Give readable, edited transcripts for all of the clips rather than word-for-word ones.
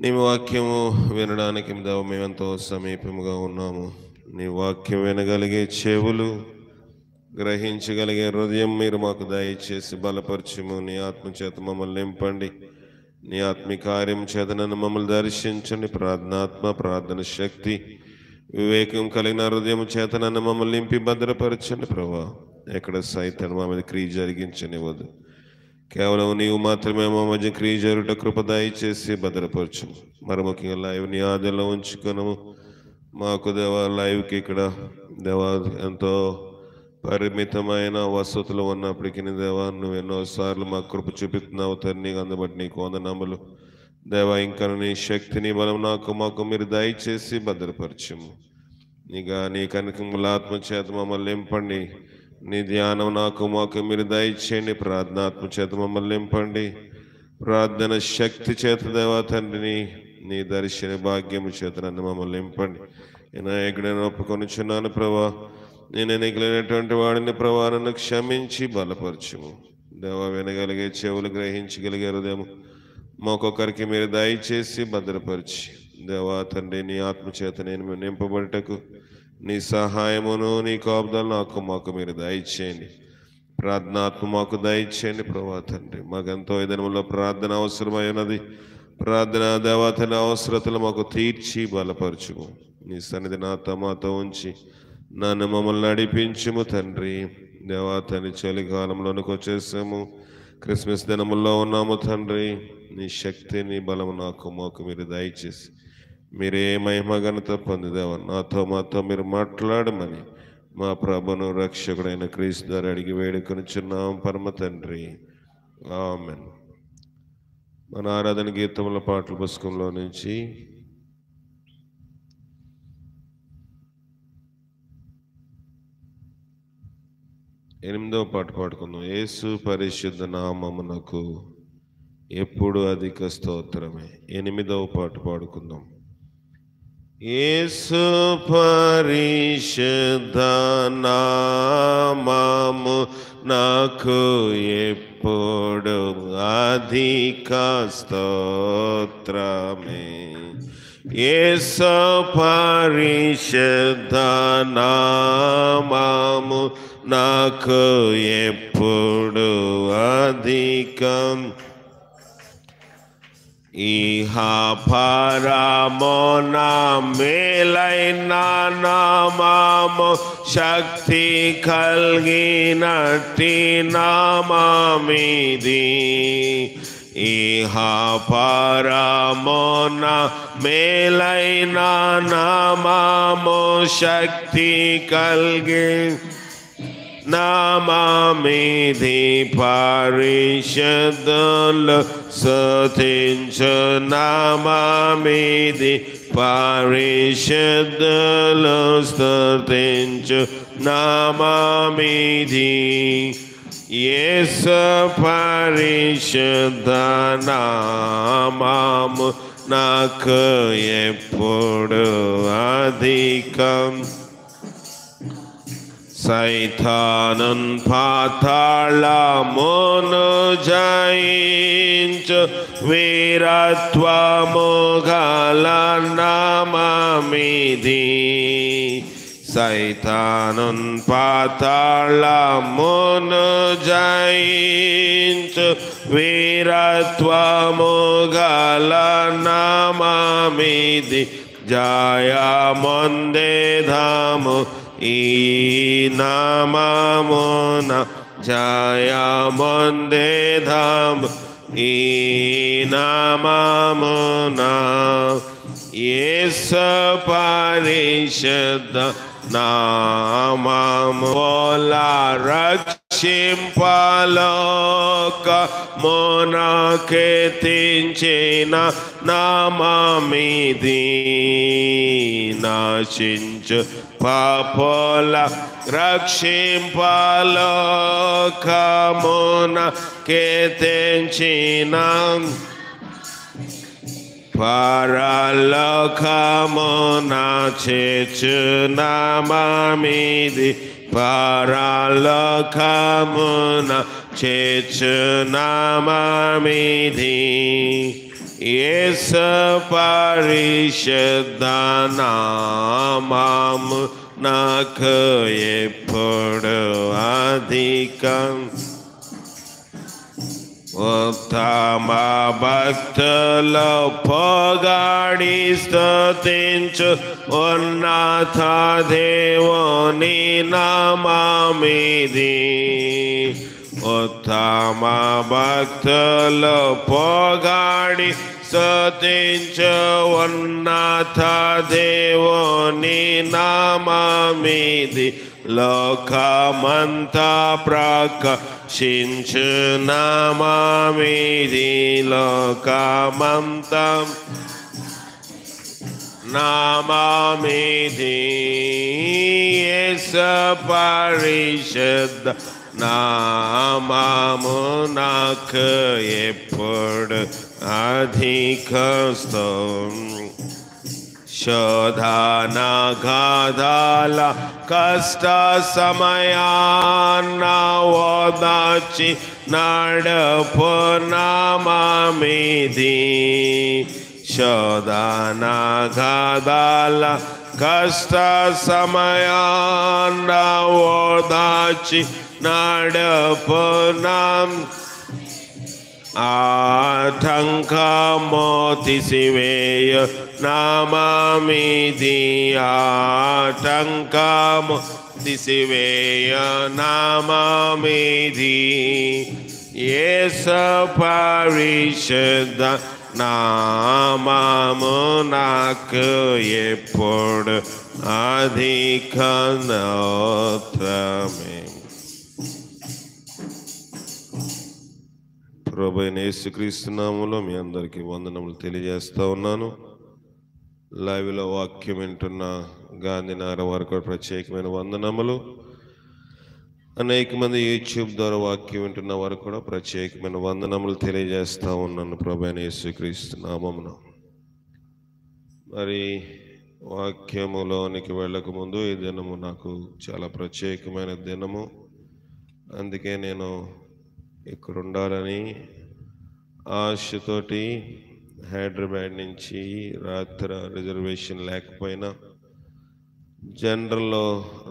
నీ వాక్యము వినడానికి మేమెంతో సమీపముగా ఉన్నాము. నీ వాక్యం వినగలిగే చెవులు, గ్రహించగలిగే హృదయం మీరు మాకు దయచేసి బలపరచుము. నీ ఆత్మచేత మమ్మల్ని నింపండి. నీ ఆత్మీకార్యం చేత నన్ను మమ్మల్ని దర్శించండి. ప్రార్థన శక్తి, వివేకం కలిగిన హృదయం చేత నన్ను మమ్మల్ని నింపి భద్రపరచండి. ప్రభా, ఎక్కడ సైతాను మా మీద క్రియ జరిగించనివ్వదు. కేవలం నీవు మాత్రమే మా మధ్య క్రియ జరుగుట కృప దయచేసి భద్రపరచు. మరి ముఖ్యంగా లైవ్ నీ ఆదిలో ఉంచుకున్నాము. మాకు దేవా లైవ్కి ఇక్కడ దేవా ఎంతో పరిమితమైన వసతులు ఉన్నప్పటికీ దేవా నువ్వు ఎన్నోసార్లు మాకు కృప చూపిస్తున్నావు తండ్రి. అందుబట్టి నీకు వందనములు దేవా. ఇంకా నీ శక్తిని బలం మాకు మీరు దయచేసి భద్రపరచము. నీ కనకముల ఆత్మ చేత మమ్మల్ని నింపండి. నీ ధ్యానం మాకు మీరు దయచేయండి. ప్రార్థనాత్మ చేత మమ్మల్ని నింపండి. ప్రార్థన శక్తి చేత దేవా తండ్రిని నీ దర్శన భాగ్యము చేత నన్ను మమ్మల్ని నింపండి. నేను ఒప్పుకొనిచున్నాను ప్రభా. నేను ఎన్నికలైనటువంటి వాడిని ప్రభా, నన్ను క్షమించి బలపరచుము దేవా. వినగలిగే చెవులు, గ్రహించగలిగే హృదయం మాకొకరికి మీరు దయచేసి భద్రపరిచి దేవా తండ్రి నీ ఆత్మచేత నేను నింపబడటకు నీ సహాయమును నీ కాపుదలు మాకు మీరు దయచేయండి. ప్రార్థనాత్మ మాకు దయచేయండి ప్రభా తండ్రి. మాకెంతో విధంలో ప్రార్థన అవసరమై ఉన్నది. ప్రార్థన దేవతని అవసరతలు మాకు తీర్చి బలపరచుము. నీ సన్నిధి మాతో ఉంచి నన్ను మమ్మల్ని నడిపించుము తండ్రి. దేవతని చలికాలంలోనికి వచ్చేసాము. క్రిస్మస్ దినముల్లో ఉన్నాము తండ్రి. నీ శక్తి, నీ బలము మాకు మీరు దయచేసి మీరే మహిమ ఘనత పొందిదేవా. మాతో మీరు మాట్లాడమని మా ప్రభును రక్షకుడైన క్రీస్తు ద్వారా అడిగి వేడుకొనిచున్నాం పరమ తండ్రి. ఆమేన్. మన ఆరాధన గీతముల పాటల పుస్తకంలో నుంచి 8వ పాట పాడుకుందాం. యేసు పరిశుద్ధ నామమునకు ఎప్పుడు అధిక స్తోత్రమే. 8వ పాట పాడుకుందాం. యేసు పరిశుద్ధ నామము నాకు ఎప్పుడు అధిక స్తోత్రమే. యేసు పరిశుద్ధ నామము నాకు ఎప్పుడు అధికం. ఇహ పరమోన మేలైన నామము, శక్తి కలిగినట్టి నామమిది. ఇహ పరమోన మేలైన నామము, శక్తి కలిగి నామమిది. పరిశుద్ధులు స్తుతించు నామమిది. పరిశుద్ధులు స్తుతించు నామమిది. యేసు పరిశుద్ధ నామము నాకు ఎప్పుడు అధికం. సైతానున్ పాతాళమును జయించు వీరత్వము గల నామమిది. సైతానున్ పాతాళమును జయించు వీరత్వము గల నామమిది. జయమొందేదాము ఈ నామమున, జయమొందేదాము ఈ నామమున. యేసు పరిశుద్ధ నామము రక్షింపలోకమునకెత్తించిన నామమిది. నాశించు పాపుల రక్షింపలోకమునకెత్తించిన పరలోకమున చేర్చు నామమిది. పరలోకమున చేర్చునామమిది యేసు పరిశుద్ధ నామము నాకు ఎప్పుడు అధికం ఉత్తమ భక్తులు పొగడి స్తుతించు ఉన్నత దేవుని నామమిది ఉత్తమ భక్తులు పొగడి స్తుతించు ఉన్నత దేవుని నామమిది లోకమంతా ప్రకాశించు నామమిది లోకమంతా నామమిది యేసు పరిశుద్ధ నామము నాకు ఎప్పుడు అధికస్తం శోధన గాథల కష్ట సమయాన్న ఓదార్చి నడుపు నామమిది శోధన గాథల కష్ట సమయాన్న ఓదార్చి నడుపు ఆటంకము తీసివేయ నామమిది ఆటంకము తీసివేయ నామమిది యేసు పరిశుద్ధ నామము నాకు ఎప్పుడు అధిక నోత్రమే. ప్రభువైన యేసుక్రీస్తు నామములో మీ అందరికీ వందనములు తెలియజేస్తా ఉన్నాను. లైవ్లో వాక్యం వింటున్న గాంధీనగర్ వారికి ప్రత్యేకమైన వందనములు. అనేక మంది యూట్యూబ్ ద్వారా వాక్యం వింటున్న వారు కూడా ప్రత్యేకమైన వందనములు తెలియజేస్తా ఉన్నాను ప్రభువైన యేసుక్రీస్తు నామమున. మరి వాక్యములోనికి వెళ్ళక ముందు ఈ దినము నాకు చాలా ప్రత్యేకమైన దినము. అందుకే నేను ఇక్కడ ఉండాలని ఆశతోటి హైదరాబాద్ నుంచి రాత్రి రిజర్వేషన్ లేకపోయినా జనరల్లో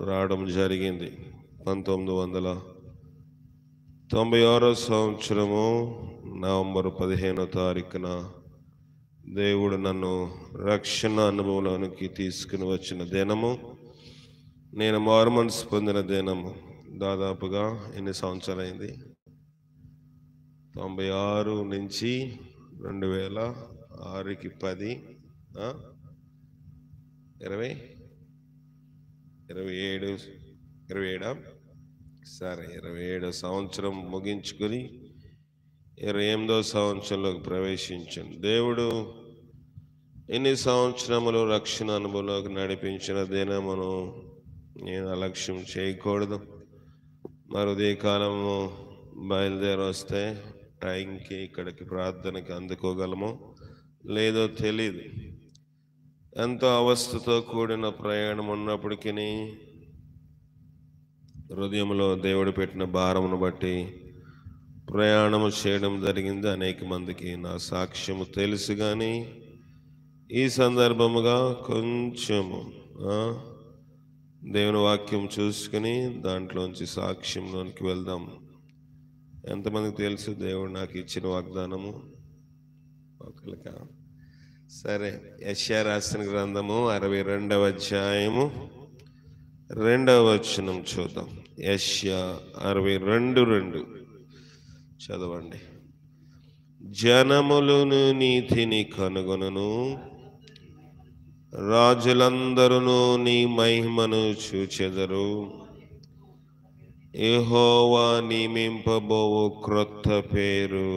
రావడం జరిగింది. 1996 సంవత్సరము నవంబర్ 15వ తారీఖున దేవుడు నన్ను రక్షణ అనుభవంలోనికి తీసుకుని వచ్చిన దినము, నేను మారుమనసు పొందిన దినము. దాదాపుగా ఎన్ని సంవత్సరాలైంది? 96 నుంచి 2006కి 10 27 సరే 27 సంవత్సరం ముగించుకొని 28వ సంవత్సరంలోకి ప్రవేశించాను. దేవుడు ఎన్ని సంవత్సరములు రక్షణ అనుభవంలోకి నడిపించిన దినమును నేను అలక్ష్యం చేయకూడదు. మరి ఉదయకాలము బయలుదేరి వస్తే టైంకి ఇక్కడికి ప్రార్థనకి అందుకోగలమో లేదో తెలియదు. ఎంతో అవస్థతో కూడిన ప్రయాణం ఉన్నప్పటికీ హృదయంలో దేవుడు పెట్టిన భారమును బట్టి ప్రయాణము చేయడం జరిగింది. అనేక మందికి నా సాక్ష్యము తెలుసు, కానీ ఈ సందర్భముగా కొంచెము దేవుని వాక్యం చూసుకుని దాంట్లోంచి సాక్ష్యంలోనికి వెళ్దాం. ఎంతమందికి తెలుసు దేవుడు నాకు ఇచ్చిన వాగ్దానము? ఒకరికా? సరే, యెషయా రాసిన గ్రంథము 62వ అధ్యాయము 2వ వచనం చూద్దాం. యెషయా 62:2 చదవండి. జనములను నీతిని కనుగొనును, రాజులందరూ నీ మహిమను చూచెదరు. యెహోవా నియమింపబోవు క్రొత్త పేరు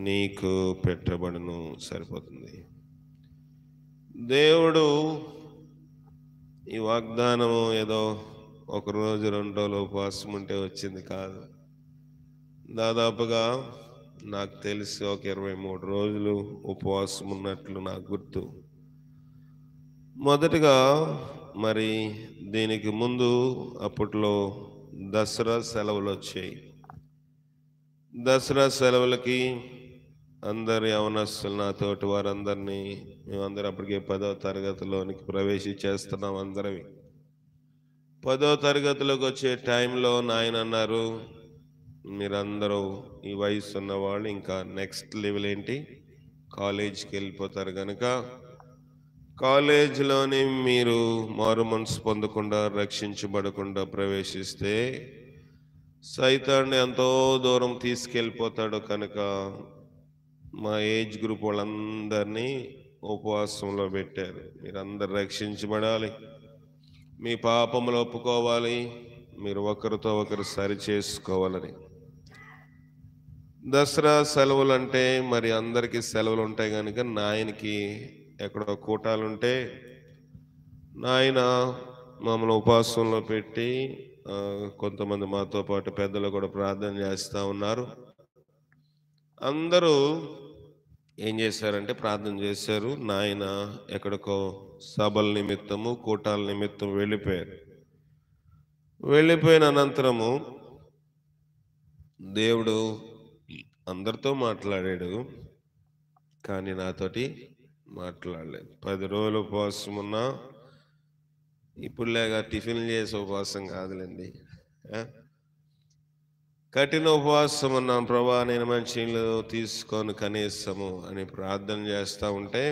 నీకు పెట్టబడును. సరిపోతుంది. దేవుడు ఈ వాగ్దానము ఏదో ఒక రోజు 2 రోజులు ఉపవాసం ఉంటే వచ్చింది కాదు. దాదాపుగా నాకు తెలిసి ఒక 23 రోజులు ఉపవాసం ఉన్నట్లు నాకు గుర్తు. మొదటగా మరి దీనికి ముందు అప్పట్లో దసరా సెలవులు వచ్చాయి. దసరా సెలవులకి అందరు యవనస్తులు నా తోటి వారందరినీ మేమందరం అప్పటికే 10వ తరగతిలోనికి ప్రవేశించేస్తున్నాం అందరవి. 10వ తరగతిలోకి వచ్చే టైంలో నాయన అన్నారు, మీరందరూ ఈ వయసు ఉన్న వాళ్ళు ఇంకా నెక్స్ట్ లెవెల్ ఏంటి, కాలేజీకి వెళ్ళిపోతారు కనుక కాలేజీలోని మీరు మారు మనసు పొందకుండా రక్షించబడకుండా ప్రవేశిస్తే సైతాన్ని ఎంతో దూరం తీసుకెళ్ళిపోతాడు కనుక మా ఏజ్ గ్రూప్ వాళ్ళందరినీ ఉపవాసంలో పెట్టారు. మీరందరు రక్షించబడాలి, మీ పాపములు ఒప్పుకోవాలి, మీరు ఒకరితో ఒకరు సరి చేసుకోవాలని. దసరా సెలవులు అంటే మరి అందరికీ సెలవులు ఉంటాయి కనుక నాయనకి ఎక్కడో కూటాలుంటే నాయన మమ్మల్ని ఉపవాసంలో పెట్టి కొంతమంది మాతో పాటు పెద్దలు కూడా ప్రార్థన చేస్తూ ఉన్నారు. అందరూ ఏం చేశారంటే ప్రార్థన చేశారు. నాయన ఎక్కడికో సభల నిమిత్తము కూటాల నిమిత్తం వెళ్ళిపోయారు. వెళ్ళిపోయిన అనంతరము దేవుడు అందరితో మాట్లాడాడు, కానీ నాతోటి మాట్లాడలేదు. 10 రోజులు ఉపవాసం ఉన్నా, ఇప్పుడులేగా టిఫిన్లు చేసే ఉపవాసం కాదులేండి, కఠిన ఉపవాసం ఉన్నాం. ప్రభా నేను మంచి నీళ్ళు తీసుకొని కనీసము అని ప్రార్థన చేస్తూ ఉంటే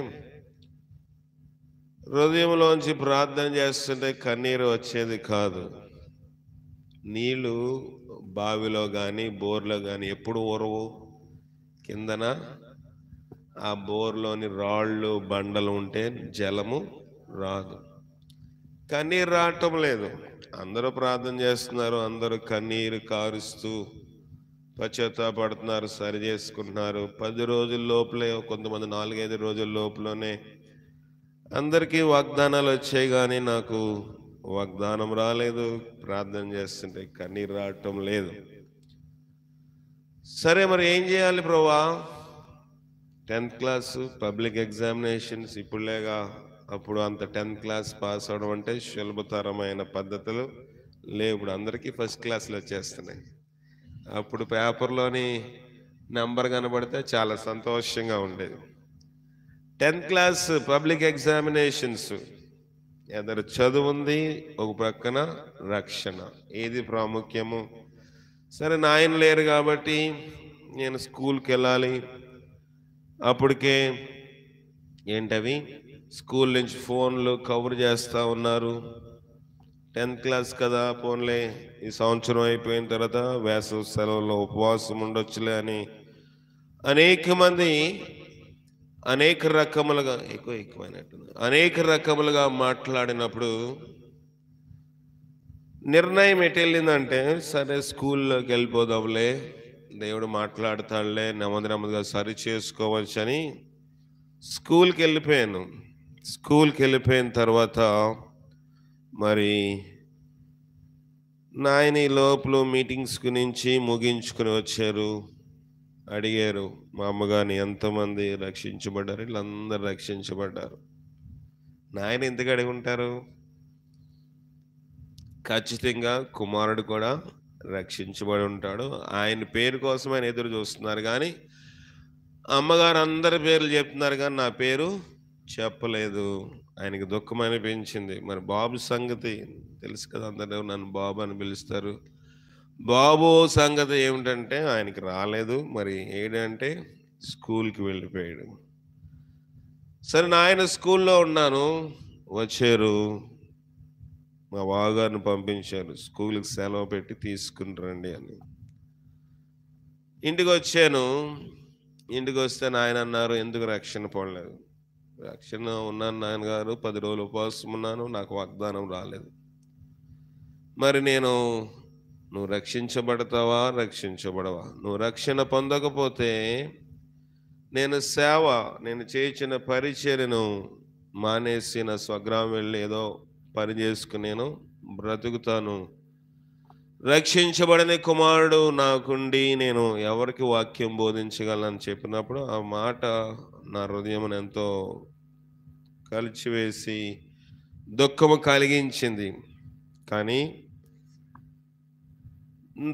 హృదయంలోంచి ప్రార్థన చేస్తుంటే కన్నీరు వచ్చేది కాదు. నీళ్ళు బావిలో కానీ బోర్లో కానీ ఎప్పుడు ఊరవు, కిందన ఆ బోర్లోని రాళ్ళు బండలు ఉంటే జలము రాదు. కన్నీరు రావటం లేదు. అందరూ ప్రార్థన చేస్తున్నారు, అందరూ కన్నీరు కారుస్తూ పశ్చాత్తాపడుతున్నారు, సరి చేసుకుంటున్నారు. 10 రోజుల లోపలే, కొంతమంది 4-5 రోజుల లోపలనే అందరికీ వాగ్దానాలు వచ్చాయి, కానీ నాకు వాగ్దానం రాలేదు. ప్రార్థన చేస్తుంటే కన్నీరు రావటం లేదు. సరే మరి ఏం చేయాలి ప్రభువా? 10th క్లాసు పబ్లిక్ ఎగ్జామినేషన్స్ ఇప్పుడులేగా, అప్పుడు అంత 10th క్లాస్ పాస్ అవడం అంటే సులభతరమైన పద్ధతులు లేవు. ఇప్పుడు అందరికీ ఫస్ట్ క్లాసులు వచ్చేస్తున్నాయి. అప్పుడు పేపర్లోని నెంబర్ కనబడితే చాలా సంతోషంగా ఉండేది. 10th క్లాస్ పబ్లిక్ ఎగ్జామినేషన్స్, ఎదరు చదువు ఉంది, ఒక ప్రక్కన రక్షణ, ఏది ప్రాముఖ్యము? సరే నాయన లేరు కాబట్టి నేను స్కూల్కి వెళ్ళాలి. అప్పటికే ఏంటవి స్కూల్ నుంచి ఫోన్లు కవర్ చేస్తూ ఉన్నారు. 10th క్లాస్ కదా, ఫోన్లే ఈ సంవత్సరం అయిపోయిన తర్వాత వేసవి సెలవుల్లో ఉపవాసం ఉండొచ్చులే అని అనేక మంది అనేక రకములుగా అనేక రకములుగా మాట్లాడినప్పుడు నిర్ణయం ఎటు వెళ్ళిందంటే, సరే స్కూల్లోకి వెళ్ళిపోదాంలే, దేవుడు మాట్లాడతాడులే, నెమ్మది నెమ్మదిగా సరి చేసుకోవచ్చని స్కూల్కి వెళ్ళిపోయాను. స్కూల్కి వెళ్ళిపోయిన తర్వాత మరి నాయన ఈ లోపల మీటింగ్స్ నుంచి ముగించుకుని వచ్చారు. అడిగారు మా అమ్మగారిని, ఎంతమంది రక్షించబడ్డారు? వీళ్ళందరూ రక్షించబడ్డారు. నాయన ఎందుకు అడిగి ఉంటారు? ఖచ్చితంగా కుమారుడు కూడా రక్షించబడి ఉంటాడు, ఆయన పేరు కోసం ఆయన ఎదురు చూస్తున్నారు. కానీ అమ్మగారు అందరి పేర్లు చెప్తున్నారు, కానీ నా పేరు చెప్పలేదు. ఆయనకి దుఃఖం అనిపించింది. మరి బాబు సంగతి తెలుసు కదా, అందరూ నన్ను బాబు అని పిలుస్తారు. బాబు సంగతి ఏమిటంటే ఆయనకి రాలేదు. మరి ఏంటంటే స్కూల్కి వెళ్ళిపోయాడు. సరే నాయన స్కూల్లో ఉన్నాను, వచ్చారు, మా బావగారిని పంపించారు, స్కూల్కి సెలవు పెట్టి తీసుకుని రండి అని. ఇంటికి వచ్చాను. ఇంటికి వస్తే నాయన అన్నారు, ఎందుకు రక్షణ పొందలేదు? రక్షణ ఉన్నాను నాయనగారు, 10 రోజులు ఉపవాసం ఉన్నాను, నాకు వాగ్దానం రాలేదు. మరి నువ్వు రక్షించబడతావా రక్షించబడవా? నువ్వు రక్షణ పొందకపోతే నేను చేయించిన పరిచర్యను మానేసి నా స్వగ్రామం వెళ్ళి ఏదో పని చేసుకుని నేను బ్రతుకుతాను. రక్షించబడని కుమారుడు నాకుండి నేను ఎవరికి వాక్యం బోధించగలను చెప్పినప్పుడు ఆ మాట నా హృదయం ఎంతో కలిచివేసి దుఃఖము కలిగించింది. కానీ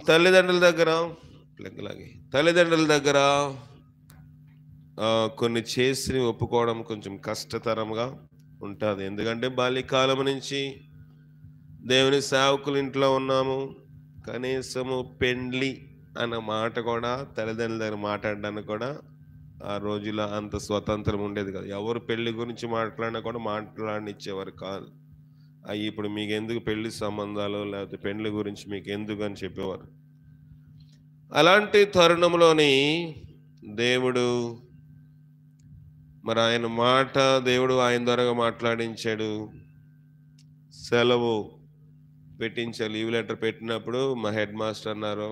తల్లిదండ్రుల దగ్గర ప్లగ్లాగే తల్లిదండ్రుల దగ్గర కొన్ని చేసి ఒప్పుకోవడం కొంచెం కష్టతరంగా ఉంటుంది. ఎందుకంటే బాల్యకాలం నుంచి దేవుని సేవకుల ఇంట్లో ఉన్నాము. కనీసము పెండ్లి అన్న మాట కూడా తల్లిదండ్రుల దగ్గర మాట్లాడడానికి కూడా ఆ రోజుల్లో అంత స్వతంత్రం ఉండేది కాదు. ఎవరు పెళ్లి గురించి మాట్లాడినా కూడా మాట్లాడనిచ్చేవారు కాదు. అవి ఇప్పుడు మీకెందుకు పెళ్లి సంబంధాలు, లేకపోతే పెండ్లి గురించి మీకు ఎందుకు అని చెప్పేవారు. అలాంటి తరుణంలోని దేవుడు మరి ఆయన మాట దేవుడు ఆయన ద్వారా మాట్లాడించాడు. సెలవు పెట్టించారు. లీవ్ లెటర్ పెట్టినప్పుడు మా హెడ్ మాస్టర్ అన్నారు,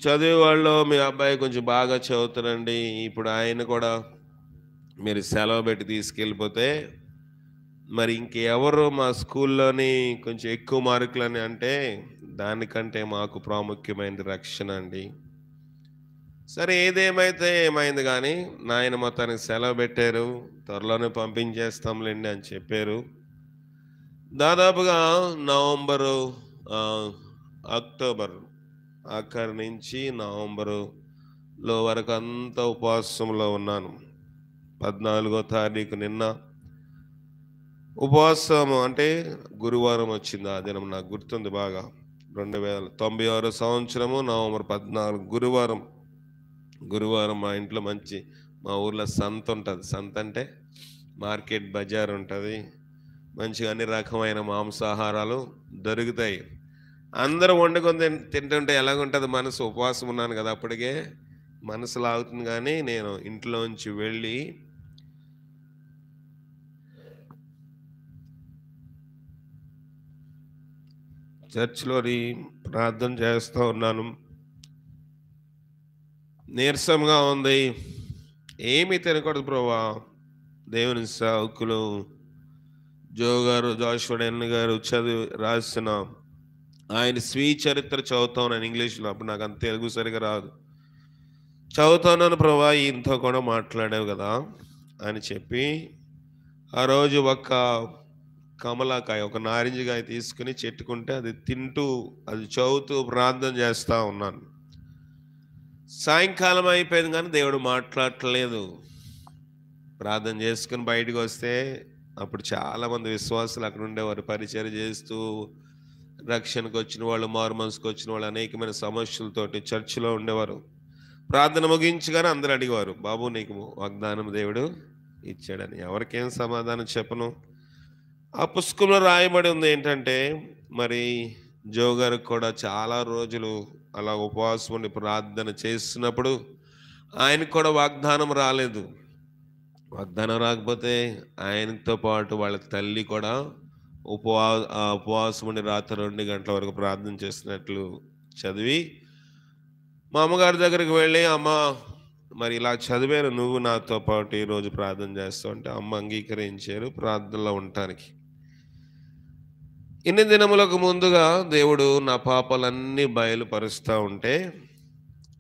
చదివే వాళ్ళు మీ అబ్బాయి కొంచెం బాగా చదువుతారండి, ఇప్పుడు ఆయన కూడా మీరు సెలవు పెట్టి తీసుకెళ్ళిపోతే మరి ఇంకెవరు మా స్కూల్లోని కొంచెం ఎక్కువ మార్కులని అంటే దానికంటే మాకు ప్రాముఖ్యమైనది రక్షణ అండి. సరే ఏదేమైతే ఏమైంది కానీ నాయన మొత్తానికి సెలవు పెట్టారు, త్వరలోనే పంపించేస్తాంలేండి అని చెప్పారు. దాదాపుగా నవంబరు అక్టోబర్ ఆఖరి నుంచి నవంబరులో వరకు అంతా ఉపవాసంలో ఉన్నాను. 14వ తారీఖు నిన్న ఉపవాసం అంటే గురువారం వచ్చింది. ఆ దినం నాకు గుర్తుంది బాగా. 2096 సంవత్సరము నవంబర్ 14 గురువారం మా ఇంట్లో మా ఊర్లో సంత ఉంటుంది. సంత అంటే మార్కెట్ బజార్ ఉంటుంది. మంచిగా అన్ని రకమైన మాంసాహారాలు దొరుకుతాయి. అందరూ వండుకొని తింటుంటే ఎలాగుంటుంది మనసు. ఉపవాసం ఉన్నాను కదా, అప్పటికే మనసు లాగుతుంది. కానీ నేను ఇంట్లోంచి వెళ్ళి చర్చ్లోని ప్రార్థన చేస్తూ ఉన్నాను. నీరసంగా ఉంది, ఏమీ తినకూడదు ప్రభువా. దేవుని సేవకులు జాషువా గారు రాసిన ఆయన స్వీయ చరిత్ర చదువుతాను ఇంగ్లీష్లో. అప్పుడు నాకు అంత తెలుగు సరిగా రాదు. చదువుతున్నాను, ప్రభువా ఇంత కూడా మాట్లాడావు కదా అని చెప్పి ఆ రోజు ఒక కమలాకాయ, ఒక నారింజకాయ తీసుకుని చెట్టుకుంటే అది తింటూ అది చదువుతూ ప్రార్థన చేస్తూ ఉన్నాను. సాయంకాలం అయిపోయింది కానీ దేవుడు మాట్లాడట్లేదు. ప్రార్థన చేసుకుని బయటకు వస్తే అప్పుడు చాలామంది విశ్వాసులు అక్కడ ఉండేవారు, పరిచయం చేస్తూ రక్షణకు వచ్చిన వాళ్ళు, మారుమనసుకు వచ్చిన వాళ్ళు, అనేకమైన సమస్యలతోటి చర్చిలో ఉండేవారు. ప్రార్థన ముగించగానే అందరూ అడిగేవారు, బాబు నీకు వాగ్దానం దేవుడు ఇచ్చాడని. ఎవరికేం సమాధానం చెప్పను. ఆ పుస్తకంలో రాయబడి ఉంది ఏంటంటే, మరి జో గారికి కూడా చాలా రోజులు అలా ఉపవాసం ఉండి ప్రార్థన చేస్తున్నప్పుడు ఆయనకు కూడా వాగ్దానం రాలేదు. వాగ్దానం రాకపోతే ఆయనతో పాటు వాళ్ళ తల్లి కూడా ఉపవాసం ఉండి రాత్రి 2 గంటల వరకు ప్రార్థన చేస్తున్నట్లు చదివి మా అమ్మగారి దగ్గరికి వెళ్ళి, అమ్మ మరి ఇలా చదివాను, నువ్వు నాతో పాటు ఈరోజు ప్రార్థన చేస్తావు అంటే అమ్మ అంగీకరించారు ప్రార్థనలో ఉండటానికి. ఇన్ని దినములకు ముందుగా దేవుడు నా పాపాలన్నీ బయలుపరుస్తూ ఉంటే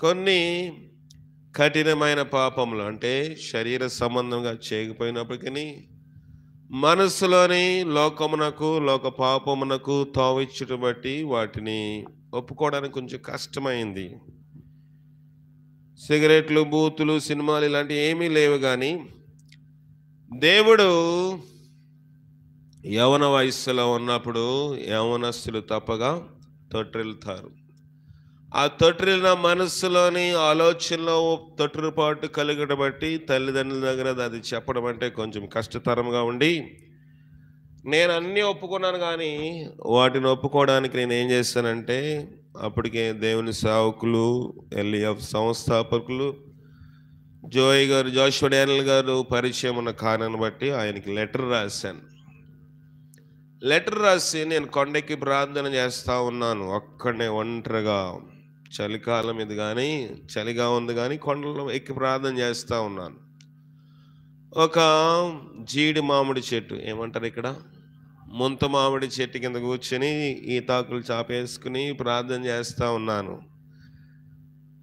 కొన్ని కఠినమైన పాపములు అంటే శరీర సంబంధంగా చేయకపోయినప్పటికీ మనస్సులోని లోకమునకు, లోక పాపమునకు తావిచ్చుట బట్టి వాటిని ఒప్పుకోవడానికి కొంచెం కష్టమైంది. సిగరెట్లు, బూతులు, సినిమాలు ఇలాంటివి ఏమీ లేవు. కానీ దేవుడు యవన వయస్సులో ఉన్నప్పుడు యవనస్తులు తప్పగా తొట్టిల్లుతారు. ఆ తొట్టిల్లిన మనస్సులోని ఆలోచనలో తొట్టిపాటు కలిగడం బట్టి తల్లిదండ్రుల దగ్గర అది చెప్పడం అంటే కొంచెం కష్టతరంగా ఉండి, నేను అన్నీ ఒప్పుకున్నాను. కానీ వాటిని ఒప్పుకోవడానికి నేను ఏం చేస్తానంటే, అప్పటికే దేవుని సేవకులు, ఎల్ఈఎఫ్ సంస్థాపకులు జాషువా గారు పరిచయం ఉన్న కారణాన్ని బట్టి ఆయనకి లెటర్ రాశాను. లెటర్ రాసి నేను కొండెక్కి ప్రార్థన చేస్తూ ఉన్నాను, అక్కడనే ఒంటరిగా. చలికాలం ఇది కానీ, చలిగా ఉంది కానీ కొండలో ఎక్కి ప్రార్థన చేస్తూ ఉన్నాను. ఒక జీడి మామిడి చెట్టు, ఏమంటారు ఇక్కడ, ముంత మామిడి చెట్టు కింద కూర్చొని ఈతాకులు చాపేసుకుని ప్రార్థన చేస్తూ ఉన్నాను.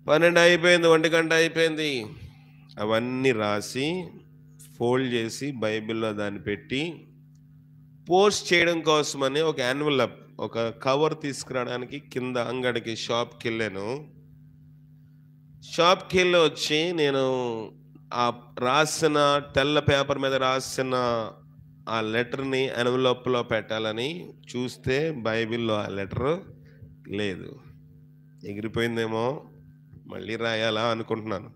12 అయిపోయింది, 1 గంట అయిపోయింది. అవన్నీ రాసి ఫోల్డ్ చేసి బైబిల్లో దాన్ని పెట్టి పోస్ట్ చేయడం కోసమని ఒక ఒక కవర్ తీసుకురావడానికి కింద అంగడికి షాప్కి వెళ్ళాను. షాప్కి వెళ్ళి వచ్చి నేను ఆ రాసిన తెల్ల పేపర్ మీద రాసిన ఆ లెటర్ని ఎన్వలప్లో పెట్టాలని చూస్తే బైబిల్లో ఆ లెటర్ లేదు. ఎగిరిపోయిందేమో, మళ్ళీ రాయాలా అనుకుంటున్నాను.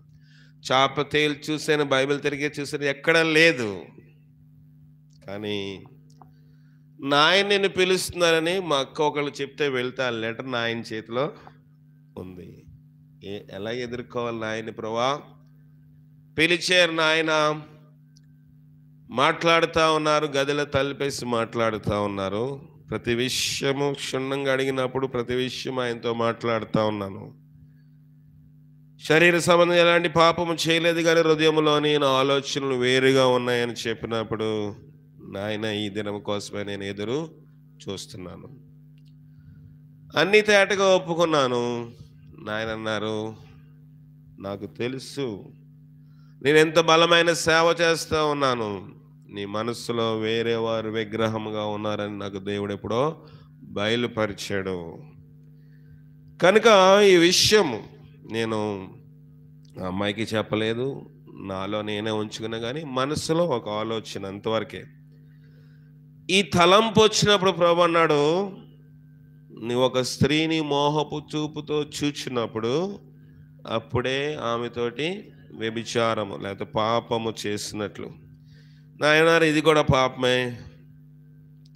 చాప తేలి చూసాను, బైబిల్ తిరిగి చూసాను, ఎక్కడా లేదు. కానీ నాయన నిన్ను పిలుస్తున్నారని మా అక్క ఒకళ్ళు చెప్తే వెళ్తే ఆ లెటర్ నాయన చేతిలో ఉంది. ఎలా ఎదుర్కోవాలి నాయన్ని? ప్రభువా పిలిచారు, నాయన మాట్లాడుతూ ఉన్నారు, గదిలో తలుపేసి మాట్లాడుతూ ఉన్నారు. ప్రతి విషయము క్షుణ్ణంగా అడిగినప్పుడు ప్రతి విషయం ఆయనతో మాట్లాడుతూ ఉన్నాను. శరీర సంబంధం ఎలాంటి పాపము చేయలేదు, కానీ హృదయంలోని నా ఆలోచనలు వేరుగా ఉన్నాయని చెప్పినప్పుడు నాయన ఈ దినం కోసమే నేను ఎదురు చూస్తున్నాను. అన్ని తేటగా ఒప్పుకున్నాను. నాయన అన్నారు, నాకు తెలుసు నేను ఎంత బలమైన సేవ చేస్తూ ఉన్నాను. నీ మనస్సులో వేరే వారు విగ్రహంగా ఉన్నారని నాకు దేవుడు ఎప్పుడో బయలుపరిచాడు. కనుక ఈ విషయం నేను అమ్మాయికి చెప్పలేదు, నాలో నేనే ఉంచుకున్నా. కానీ మనసులో ఒక ఆలోచన అంతవరకే. ఈ తలంపు వచ్చినప్పుడు ప్రభు అన్నాడు, నువ్వు ఒక స్త్రీని మోహపు చూపుతో చూచినప్పుడు అప్పుడే ఆమెతోటి వ్యభిచారము లేకపోతే పాపము చేసినట్లు. నాయన ఇది కూడా పాపమే.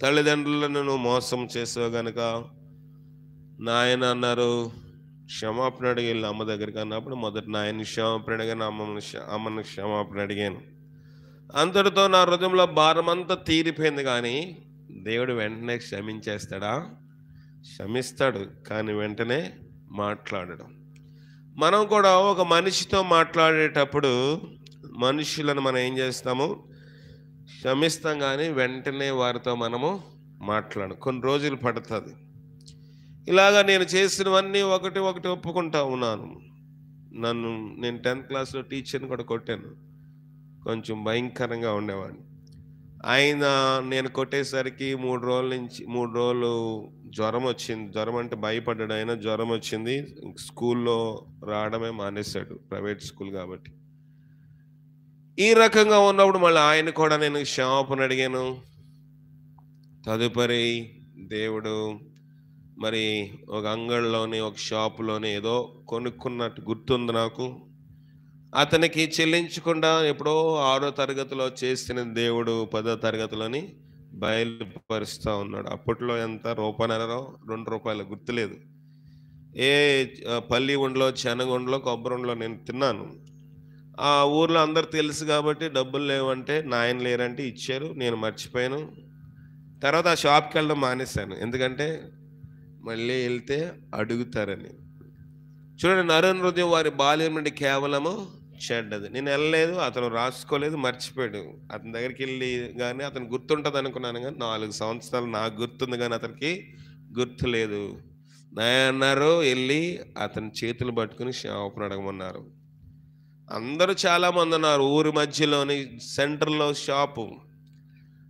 తల్లిదండ్రులను నువ్వు మోసం చేసావు గనుక నాయన అన్నారు, క్షమాపణ అడిగి వెళ్ళి అమ్మ దగ్గరికి అన్నప్పుడు మొదటి నాయన్ని క్షమాపణ అడిగాను, అమ్మను క్షమాపణ అడిగాను. అంతటితో నా హృదయంలో భారం అంతా తీరిపోయింది. కానీ దేవుడు వెంటనే క్షమించేస్తాడా? క్షమిస్తాడు, కానీ వెంటనే మాట్లాడడం. మనం కూడా ఒక మనిషితో మాట్లాడేటప్పుడు మనుషులను మనం ఏం చేస్తాము? క్షమిస్తాం, కానీ వెంటనే వారితో మనము మాట్లాడు. కొన్ని రోజులు పడుతుంది. ఇలాగా నేను చేసినవన్నీ ఒకటి ఒకటి ఒప్పుకుంటా ఉన్నాను. నేను 10th క్లాస్లో టీచర్ని కూడా కొట్టాను. కొంచెం భయంకరంగా ఉండేవాడిని. ఆయన నేను కొట్టేసరికి 3 రోజులు జ్వరం వచ్చింది. జ్వరం అంటే భయపడ్డాడు ఆయన. జ్వరం వచ్చింది, స్కూల్లో రావడమే మానేశాడు, ప్రైవేట్ స్కూల్ కాబట్టి. ఈ రకంగా ఉన్నప్పుడు మళ్ళీ ఆయన కూడా నేను క్షమాపణ అడిగాను. తదుపరి దేవుడు మరి ఒక అంగడిలోని ఒక షాపులోని ఏదో కొనుక్కున్నట్టు గుర్తుంది నాకు. అతనికి చెల్లించకుండా ఎప్పుడో 6వ తరగతిలో చేసిన దేవుడు 10వ తరగతిలోని బయలుపరుస్తూ ఉన్నాడు. అప్పట్లో ఎంత ₹1.5 ₹2 గుర్తులేదు. పల్లి ఉండలో, శనగుండలో, కొబ్బరి ఉండలో నేను తిన్నాను. ఆ ఊర్లో అందరు తెలుసు కాబట్టి డబ్బులు లేవంటే, నాయన లేరంటే ఇచ్చారు. నేను మర్చిపోయాను. తర్వాత ఆ షాప్కి వెళ్ళడం మానేశాను, ఎందుకంటే మళ్ళీ వెళ్తే అడుగుతారని. చూడండి, నరుని హృదయం వారి బాల్యం నుండి కేవలము చెడ్డది. నేను వెళ్ళలేదు, అతను రాసుకోలేదు, మర్చిపోయాడు. అతని దగ్గరికి వెళ్ళి కానీ అతను గుర్తుంటుంది అనుకున్నాను, కానీ 4 సంవత్సరాలు నాకు గుర్తుంది, కానీ అతనికి గుర్తు లేదు. అన్నారు, వెళ్ళి అతని చేతులు పట్టుకుని క్షమాపణ అడగమన్నారు. అందరూ చాలామంది ఉన్నారు. ఊరి మధ్యలోని సెంటర్లో షాపు,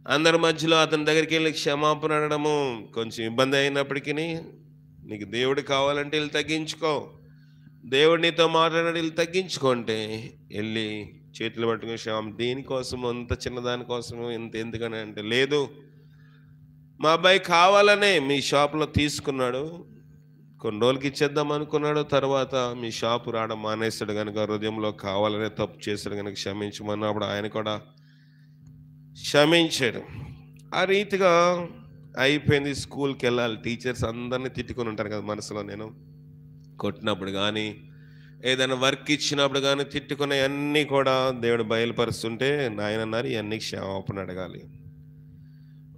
అందరి మధ్యలో అతని దగ్గరికి వెళ్ళి క్షమాపణ అడగడము కొంచెం ఇబ్బంది అయినప్పటికీ, నీకు దేవుడు కావాలంటే వెళ్ళి తగ్గించుకో, దేవుడు నీతో మాట్లాడి వెళ్ళి తగ్గించుకుంటే వెళ్ళి చేతులు పట్టుకుని దేనికోసం అంత చిన్నదానికోసము ఇంత ఎందుకని అంటే, లేదు మా అబ్బాయి కావాలనే మీ షాప్లో తీసుకున్నాడు, కొన్ని రోజులకి ఇచ్చేద్దాం అనుకున్నాడు, తర్వాత మీ షాపు రావడం మానేస్తాడు కనుక హృదయంలో కావాలనే తప్పు చేశాడు కనుక క్షమించమన్నప్పుడు ఆయన కూడా క్షమించాడు. ఆ రీతిగా అయిపోయింది. స్కూల్కి వెళ్ళాలి. టీచర్స్ అందరినీ తిట్టుకుని ఉంటారు కదా మనసులో. నేను కొట్టినప్పుడు కానీ ఏదైనా వర్క్ ఇచ్చినప్పుడు కానీ తిట్టుకునే అన్నీ కూడా దేవుడు బయలుపరుస్తుంటే నాయన అన్నారు, ఇవన్నీ క్షమాపణ అడగాలి.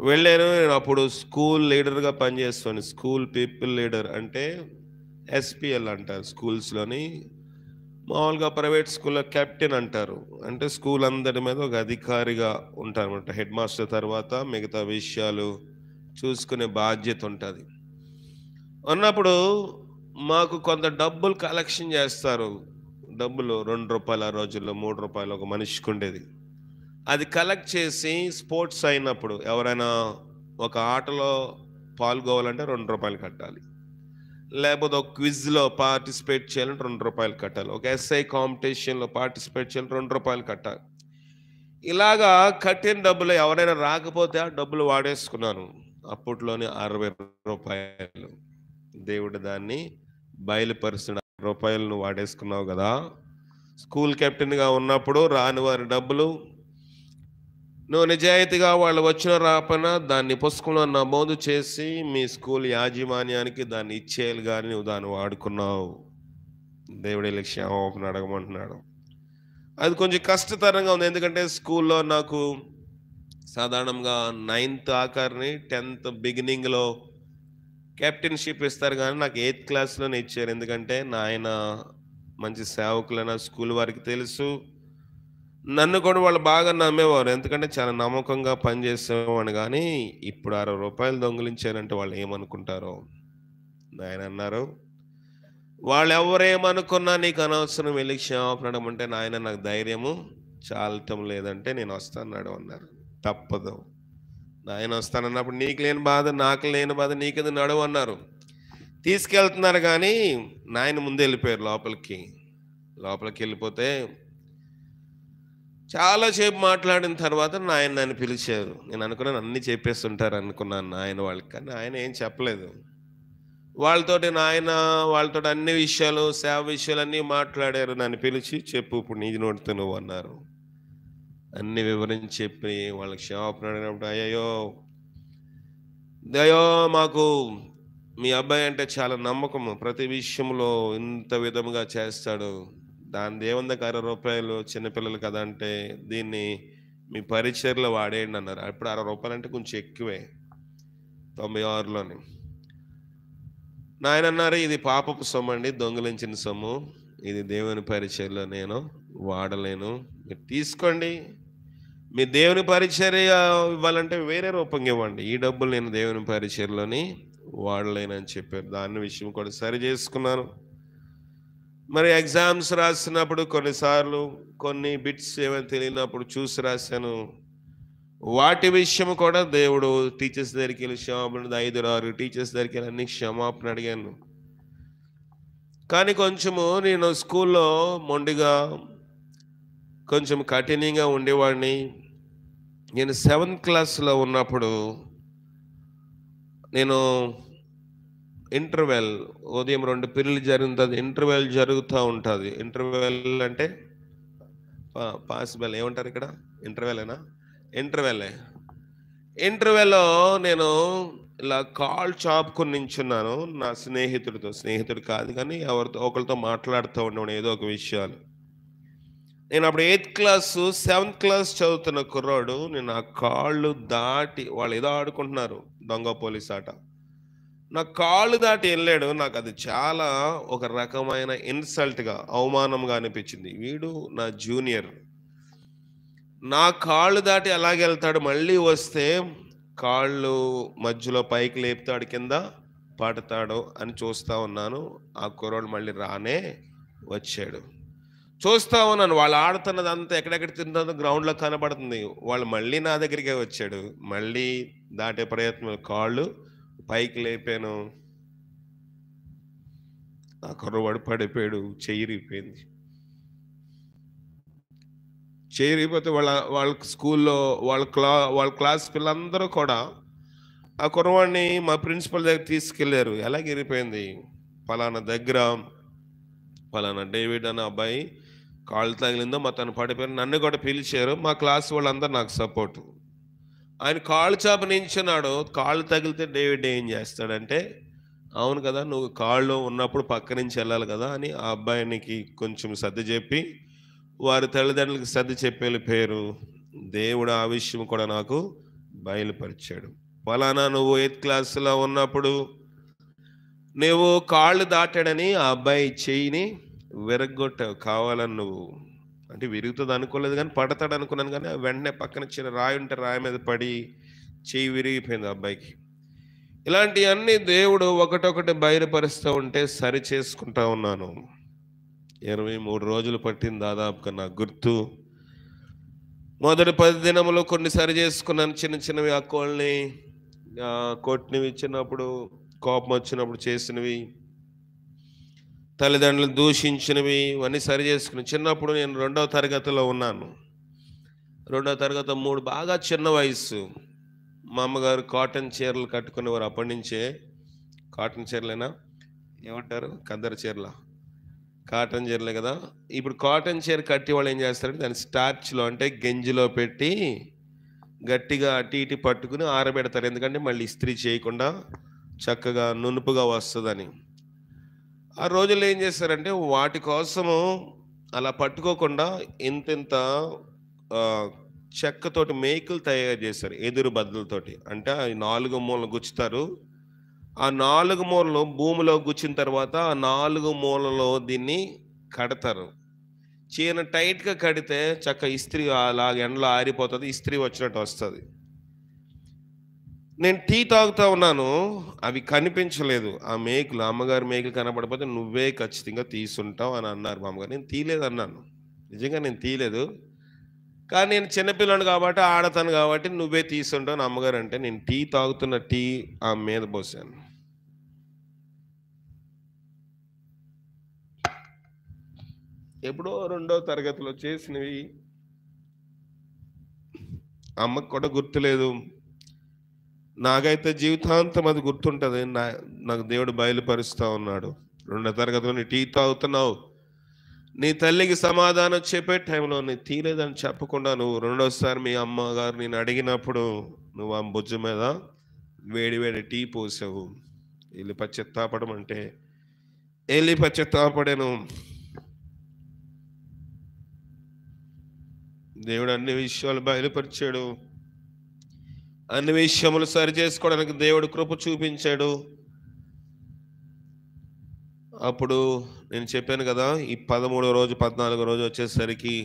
వెళ్ళాను. నేను అప్పుడు స్కూల్ లీడర్గా పనిచేస్తాను. స్కూల్ పీపుల్ లీడర్ అంటే SPL అంటారు స్కూల్స్లోని. మామూలుగా ప్రైవేట్ స్కూల్లో కెప్టెన్ అంటారు. అంటే స్కూల్ అందరి మీద ఒక అధికారిగా ఉంటారు అనమాట. హెడ్ మాస్టర్ తర్వాత మిగతా విషయాలు చూసుకునే బాధ్యత ఉంటుంది. ఉన్నప్పుడు మాకు కొంత డబ్బులు కలెక్షన్ చేస్తారు. డబ్బులు ₹2 ఆ రోజుల్లో, ₹3 ఒక మనిషికి ఉండేది. అది కలెక్ట్ చేసి స్పోర్ట్స్ అయినప్పుడు ఎవరైనా ఒక ఆటలో పాల్గొవాలంటే ₹2 కట్టాలి, లేకపోతే ఒక క్విజ్లో పార్టిసిపేట్ చేయాలంటే ₹2 కట్టాలి, ఒక ఎస్ఐ కాంపిటీషన్లో పార్టిసిపేట్ చేయాలంటే ₹2 కట్టాలి. ఇలాగా కట్టిన డబ్బులు ఎవరైనా రాకపోతే ఆ డబ్బులు వాడేసుకున్నాను. అప్పట్లోనే ₹60. దేవుడు దాన్ని బయలుపరుస్తున్నాడు. ₹60 నువ్వు వాడేసుకున్నావు కదా, స్కూల్ కెప్టెన్గా ఉన్నప్పుడు రాని వారి డబ్బులు నువ్వు నిజాయితీగా వాళ్ళు వచ్చిన రాపన దాన్ని పుస్తకంలో నమోదు చేసి మీ స్కూల్ యాజమాన్యానికి దాన్ని ఇచ్చేయాలి, కానీ నువ్వు దాన్ని వాడుకున్నావు. దేవుడి క్షమాపణ అడగమంటున్నాడు. అది కొంచెం కష్టతరంగా ఉంది, ఎందుకంటే స్కూల్లో నాకు సాధారణంగా 9th ఆఖరిని 10th బిగినింగ్లో కెప్టెన్షిప్ ఇస్తారు, కానీ నాకు 8th క్లాస్లోనే ఇచ్చారు. ఎందుకంటే నాయన మంచి సేవకులైన స్కూల్ వారికి తెలుసు, నన్ను కూడా వాళ్ళు బాగా నమ్మేవారు, ఎందుకంటే చాలా నమ్మకంగా పనిచేసేవాడిని. కానీ ఇప్పుడు ₹60 దొంగిలించారంటే వాళ్ళు ఏమనుకుంటారో. నాయన అన్నారు, వాళ్ళు ఎవరేమనుకున్నా నీకు అనవసరం, వెళ్ళి క్షమాపణ అడగమంటే నాయన నాకు ధైర్యము చాలటం లేదంటే నేను వస్తాను అన్నారు. తప్పదు, నాయన వస్తానన్నప్పుడు నీకు లేని బాధ నాకు లేని బాధ నీకేది నడువు అన్నారు. తీసుకెళ్తున్నారు, కానీ నాయన ముందే వెళ్ళిపోయారు లోపలికి వెళ్ళిపోతే చాలాసేపు మాట్లాడిన తర్వాత నాయన నన్ను పిలిచారు. నేను అనుకున్నాను అన్నీ చెప్పేస్తుంటారు అనుకున్నాను నాయన వాళ్ళకి, కానీ ఆయన ఏం చెప్పలేదు. వాళ్ళతో అన్ని విషయాలు, సేవ విషయాలన్నీ మాట్లాడారు. నన్ను పిలిచి చెప్పు ఇప్పుడు నీ నోటితో నువ్వు అన్నారు. అన్ని వివరించి చెప్పి వాళ్ళకి క్షమాపణ అడిగినప్పుడు, అయ్యో మాకు మీ అబ్బాయి అంటే చాలా నమ్మకము, ప్రతి విషయంలో ఇంత విధముగా చేస్తాడు, దాని దేవుని దగ్గర ₹60 చిన్నపిల్లలు కదా అంటే దీన్ని మీ పరిచర్లో వాడేయండి అన్నారు. అప్పుడు ₹60 అంటే కొంచెం ఎక్కువే, 96లోని. నాయన అన్నారు, ఇది పాపపు సొమ్ము అండి, దొంగిలించిన సొమ్ము, ఇది దేవుని పరిచర్లో నేను వాడలేను, మీరు తీసుకోండి, మీ దేవుని పరిచర్య ఇవ్వాలంటే వేరే రూపంగా ఇవ్వండి, ఈ డబ్బులు నేను దేవుని పరిచర్లోని వాడలేనని చెప్పారు. దాని విషయం కూడా సరి చేసుకున్నాను. మరి ఎగ్జామ్స్ రాసినప్పుడు కొన్నిసార్లు కొన్ని బిట్స్ ఏమైనా తెలియనప్పుడు చూసి రాశాను. వాటి విషయం కూడా దేవుడు టీచర్స్ దగ్గరికి వెళ్ళి క్షమాపణ, 5-6 టీచర్స్ దగ్గరికి వెళ్ళి అన్ని క్షమాపణ అడిగాను. కానీ కొంచెము నేను స్కూల్లో మొండిగా కొంచెం కఠినంగా ఉండేవాడిని. నేను 7th క్లాస్లో ఉన్నప్పుడు నేను ఇంటర్వెల్, ఉదయం 2 పీరియడ్లు జరుగుతుంది, ఇంటర్వెల్ జరుగుతూ ఉంటుంది. ఇంటర్వెల్ అంటే పాసిబుల్ ఏమంటారు ఇక్కడ, ఇంటర్వెల్నా? ఇంటర్వెల్లో నేను ఇలా కాల్ చాపుకొని నించున్నాను నా స్నేహితుడు కాదు కానీ ఎవరితో ఒకరితో మాట్లాడుతూ ఉండేవాడు ఏదో ఒక విషయాలు. నేను అప్పుడు 8th క్లాస్ 7th క్లాస్ చదువుతున్న కుర్రాడు, నేను ఆ కాళ్ళు దాటి, వాళ్ళు ఏదో ఆడుకుంటున్నారు దొంగ పోలీస్ ఆట, నా కాళ్ళు దాటి వెళ్ళాడు. నాకు అది చాలా ఒక రకమైన ఇన్సల్ట్గా, అవమానంగా అనిపించింది. వీడు నా జూనియర్, నా కాళ్ళు దాటి అలాగే వెళ్తాడు, మళ్ళీ వస్తే కాళ్ళు మధ్యలో పైకి లేపుతాడు, కింద పడతాడు అని చూస్తూ ఉన్నాను. ఆ కుర్రాడు మళ్ళీ రానే వచ్చాడు. చూస్తూ ఉన్నాను, వాళ్ళు ఆడుతున్నది అంతా ఎక్కడెక్కడ తింటుందో గ్రౌండ్లో కనబడుతుంది. వాళ్ళు మళ్ళీ నా దగ్గరికే వచ్చాడు, మళ్ళీ దాటే ప్రయత్నం, కాళ్ళు పైకి లేపాను, ఆ కుర్రవాడు పడిపోయాడు, చెయ్యిరిగిపోయింది. చేయకపోతే వాళ్ళ స్కూల్లో వాళ్ళ క్లాస్ పిల్లలందరూ కూడా ఆ కుర్రవాడిని మా ప్రిన్సిపల్ దగ్గర తీసుకెళ్ళారు. ఎలాగ ఇరిపోయింది, పలానా దగ్గర పలానా డేవిడ్ అనే అబ్బాయి కాళ్ళు తగిలిందో మా తను పడిపోయారు. నన్ను కూడా పిలిచారు, మా క్లాస్ వాళ్ళందరూ నాకు సపోర్టు. ఆయన కాళ్ళు చాప నించున్నాడు, కాళ్ళు తగిలితే డేవిడ్ ఏం చేస్తాడంటే, అవును కదా నువ్వు కాళ్ళు ఉన్నప్పుడు పక్క నుంచి వెళ్ళాలి కదా అని ఆ అబ్బాయినికి కొంచెం సర్ది చెప్పి వారి తల్లిదండ్రులకు సర్ది చెప్పి వెళ్ళిపోయారు. దేవుడు ఆ విషయం కూడా నాకు బయలుపరిచాడు. ఫలానా నువ్వు 8th క్లాస్లో ఉన్నప్పుడు నువ్వు కాళ్ళు దాటాడని ఆ అబ్బాయి చెయ్యిని విరగొట్టావు కావాలని. నువ్వు అంటే విరుగుతుంది అనుకోలేదు కానీ పడతాడు అనుకున్నాను, కానీ వెంటనే పక్కన చిన్న రాయి ఉంటే రాయి మీద పడి చెయ్యి విరిగిపోయింది ఆ అబ్బాయికి. ఇలాంటివన్నీ దేవుడు ఒకటొకటి బయలుపరుస్తూ ఉంటే సరి చేసుకుంటా ఉన్నాను. 23 రోజులు పట్టింది దాదాపుగా నాకు గుర్తు. మొదటి 10 దినములు కొన్ని సరి చేసుకున్నాను, చిన్న చిన్నవి అక్కోళ్ళని కొట్టినవి, చిన్నప్పుడు కోపం వచ్చినప్పుడు చేసినవి, తల్లిదండ్రులు దూషించినవి ఇవన్నీ సరి చేసుకుని, చిన్నప్పుడు నేను 2వ తరగతిలో ఉన్నాను. 2వ తరగతి 3 బాగా చిన్న వయసు. మా అమ్మగారు కాటన్ చీరలు కట్టుకునేవారు. అప్పటి నుంచే కాటన్ చీరలేనా ఏమంటారు, ఖద్దరు చీరల, కాటన్ చీరలే కదా. ఇప్పుడు కాటన్ చీర కట్టి వాళ్ళు ఏం చేస్తారంటే దాన్ని స్టార్చ్లో అంటే గంజిలో పెట్టి గట్టిగా అటు ఇటు పట్టుకుని ఆరబెడతారు. ఎందుకంటే మళ్ళీ ఇస్త్రీ చేయకుండా చక్కగా నునుపుగా వస్తుందని. ఆ రోజుల్లో ఏం చేస్తారంటే వాటి కోసము అలా పట్టుకోకుండా ఇంతింత చెక్కతోటి మేకులు తయారు చేశారు, ఎదురు బద్దలతోటి. అంటే ఆ 4 మూలలు గుచ్చుతారు. ఆ 4 మూలలు భూమిలో గుచ్చిన తర్వాత ఆ 4 మూలలో దీన్ని కడతారు. చీర టైట్గా కడితే చక్క ఇస్త్రీ అలా ఎండలో ఆరిపోతుంది, ఇస్త్రీ వచ్చినట్టు వస్తుంది. నేను టీ తాగుతా ఉన్నాను, అవి కనిపించలేదు ఆ మేకులు. అమ్మగారు మేకులు కనపడకపోతే నువ్వే ఖచ్చితంగా తీసుంటావు అని అన్నారు మా అమ్మగారు. నేను తీయలేదు అన్నాను. నిజంగా నేను తీయలేదు, కానీ నేను చిన్నపిల్లని కాబట్టి ఆడతాను కాబట్టి నువ్వే తీసుంటావు అని అమ్మగారు అంటే నేను టీ తాగుతున్న టీ ఆమె మీద పోసాను. ఎప్పుడో 2వ తరగతిలో చేసినవి అమ్మకు కూడా గుర్తులేదు. నాకైతే జీవితాంతం అది గుర్తుంటుంది. నాకు దేవుడు బయలుపరుస్తూ ఉన్నాడు. 2వ తరగతిలో నీ టీ తాగుతున్నావు, నీ తల్లికి సమాధానం చెప్పే టైంలో నీ తీలేదని చెప్పకుండా నువ్వు 2వసారి మీ అమ్మగారు నేను అడిగినప్పుడు నువ్వు ఆ బుజ్జ మీద వేడి వేడి టీ పోసావు. వెళ్ళి పశ్చాత్తాపడం అంటే వెళ్ళి పశ్చాత్తాపడాను. దేవుడు అన్ని విషయాలు బయలుపరిచాడు. అన్ని విషయములు సరి చేసుకోవడానికి దేవుడు కృప చూపించాడు. అప్పుడు నేను చెప్పాను కదా, ఈ 13వ రోజు 14వ రోజు వచ్చేసరికి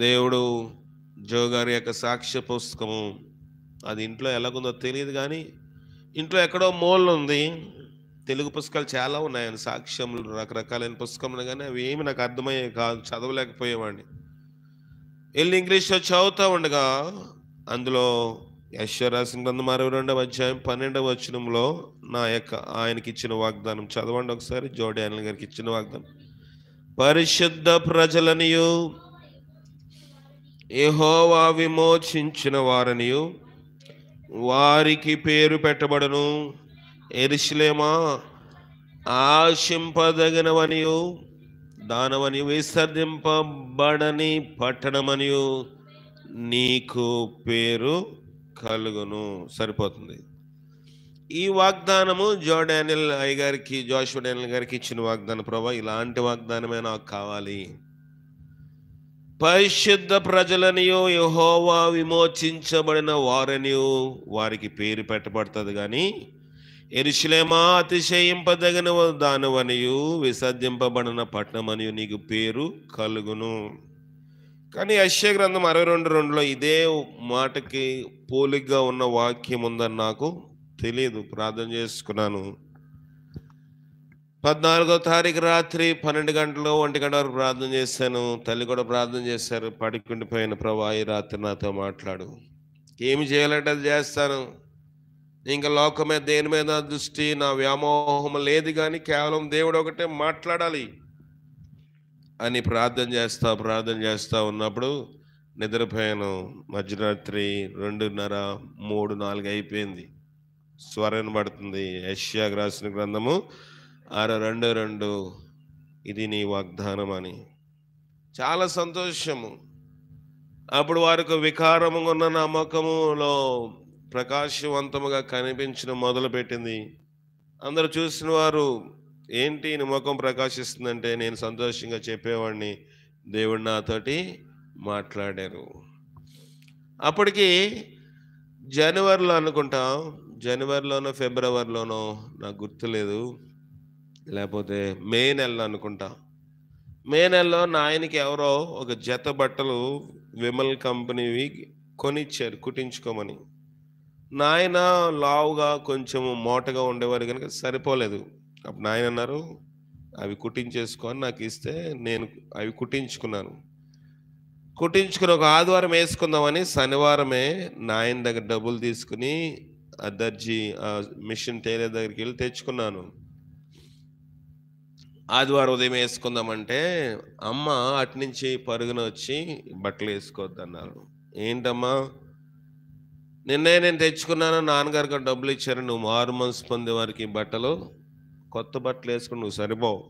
దేవుడు జో గారి యొక్క సాక్ష్య పుస్తకము అది ఇంట్లో ఎలాగుందో తెలియదు, కానీ ఇంట్లో ఎక్కడో మూలలో ఉంది. తెలుగు పుస్తకాలు చాలా ఉన్నాయని సాక్ష్యములు రకరకాలైన పుస్తకములు, కానీ అవి ఏమి నాకు అర్థమయ్యే కాదు, చదవలేకపోయేవాడిని. వెళ్ళి ఇంగ్లీష్లో చదువుతూ ఉండగా అందులో యెషయా రాసిన గ్రంథం 62వ అధ్యాయం 12వ వచనంలో నా యొక్క ఆయనకి ఇచ్చిన వాగ్దానం చదవండి ఒకసారి. జో డానియల్ గారికి ఇచ్చిన వాగ్దానం, పరిశుద్ధ ప్రజలనియు యెహోవా విమోచించిన వారనియు వారికి పేరు పెట్టబడును. యెరూషలేమా ఆశింపదగినవనియు దానవని విసర్జింపబడని పట్టణమనియు నీకు పేరు కలుగును. సరిపోతుంది. ఈ వాగ్దానము జో డానియల్ గారికి, జోషువా డానియల్ గారికి ఇచ్చిన వాగ్దానం. ప్రభా, ఇలాంటి వాగ్దానమే నాకు కావాలి. పరిశుద్ధ ప్రజలనియో యెహోవా విమోచించబడిన వారనియో వారికి పేరు పెట్టబడుతుంది, కానీ యెరూషలేమా అతిశయింపదగిన దానవనియు విసర్జింపబడిన పట్టణమనియు నీకు పేరు కలుగును. కానీ యెషయా గ్రంథం 62:2లో ఇదే మాటకి పోలికగా ఉన్న వాక్యం ఉందని నాకు తెలియదు. ప్రార్థన చేసుకున్నాను. 14వ తారీఖు రాత్రి 12 గంటలు 1 గంట వరకు ప్రార్థన చేశాను. తల్లి కూడా ప్రార్థన చేశారు. పడుకుండిపోయిన ప్రభా, ఈ రాత్రి నాతో మాట్లాడు. ఏమి చేయాలంటే అది చేస్తాను. ఇంకా లోకం మీద దేని మీద దృష్టి, నా వ్యామోహం లేదు, కానీ కేవలం దేవుడు ఒకటే మాట్లాడాలి అని ప్రార్థన చేస్తా ఉన్నప్పుడు నిద్రపోయాను. మధ్యరాత్రి 2:30, 3, 4 అయిపోయింది. స్వరం పడుతుంది. యెషయా రాసిన గ్రంథము 62:2 ఇది నీ వాగ్దానం అని. చాలా సంతోషము. అప్పుడు వారికి వికారముగా ఉన్న నా ముఖములో ప్రకాశవంతముగా కనిపించడం మొదలుపెట్టింది. అందరూ చూసిన వారు, ఏంటి నీ ముఖం ప్రకాశిస్తుందంటే నేను సంతోషంగా చెప్పేవాడిని, దేవుడు నాతోటి మాట్లాడారు. అప్పటికి జనవరిలో అనుకుంటా, జనవరిలోనో ఫిబ్రవరిలోనో నాకు గుర్తులేదు, లేకపోతే మే నెలలో అనుకుంటా. మే నెలలో నాయనకి ఎవరో ఒక జత బట్టలు విమల్ కంపెనీవి కొనిచ్చారు కుట్టించుకోమని. నాయన లావుగా కొంచెం మోటగా ఉండేవారు కనుక సరిపోలేదు. అప్పుడు నాయన అన్నారు, అవి కుట్టించేసుకొని నాకు ఇస్తే నేను అవి కుట్టించుకున్నాను. కుట్టించుకుని ఒక ఆదివారం వేసుకుందామని శనివారమే నాయన దగ్గర డబ్బులు తీసుకుని ఆ దర్జీ ఆ మిషన్ టైలర్ దగ్గరికి వెళ్ళి తెచ్చుకున్నాను. ఆదివారం ఉదయం వేసుకుందామంటే అమ్మ అటునుంచి పరుగున వచ్చి బట్టలు వేసుకోవద్దన్నారు. ఏంటమ్మా, నిన్నే నేను తెచ్చుకున్నాను, నాన్నగారు కూడా డబ్బులు ఇచ్చారు, నువ్వు మారు మనసు పొందే వారికి బట్టలు కొత్త బట్టలు వేసుకుని నువ్వు సరిపోవు,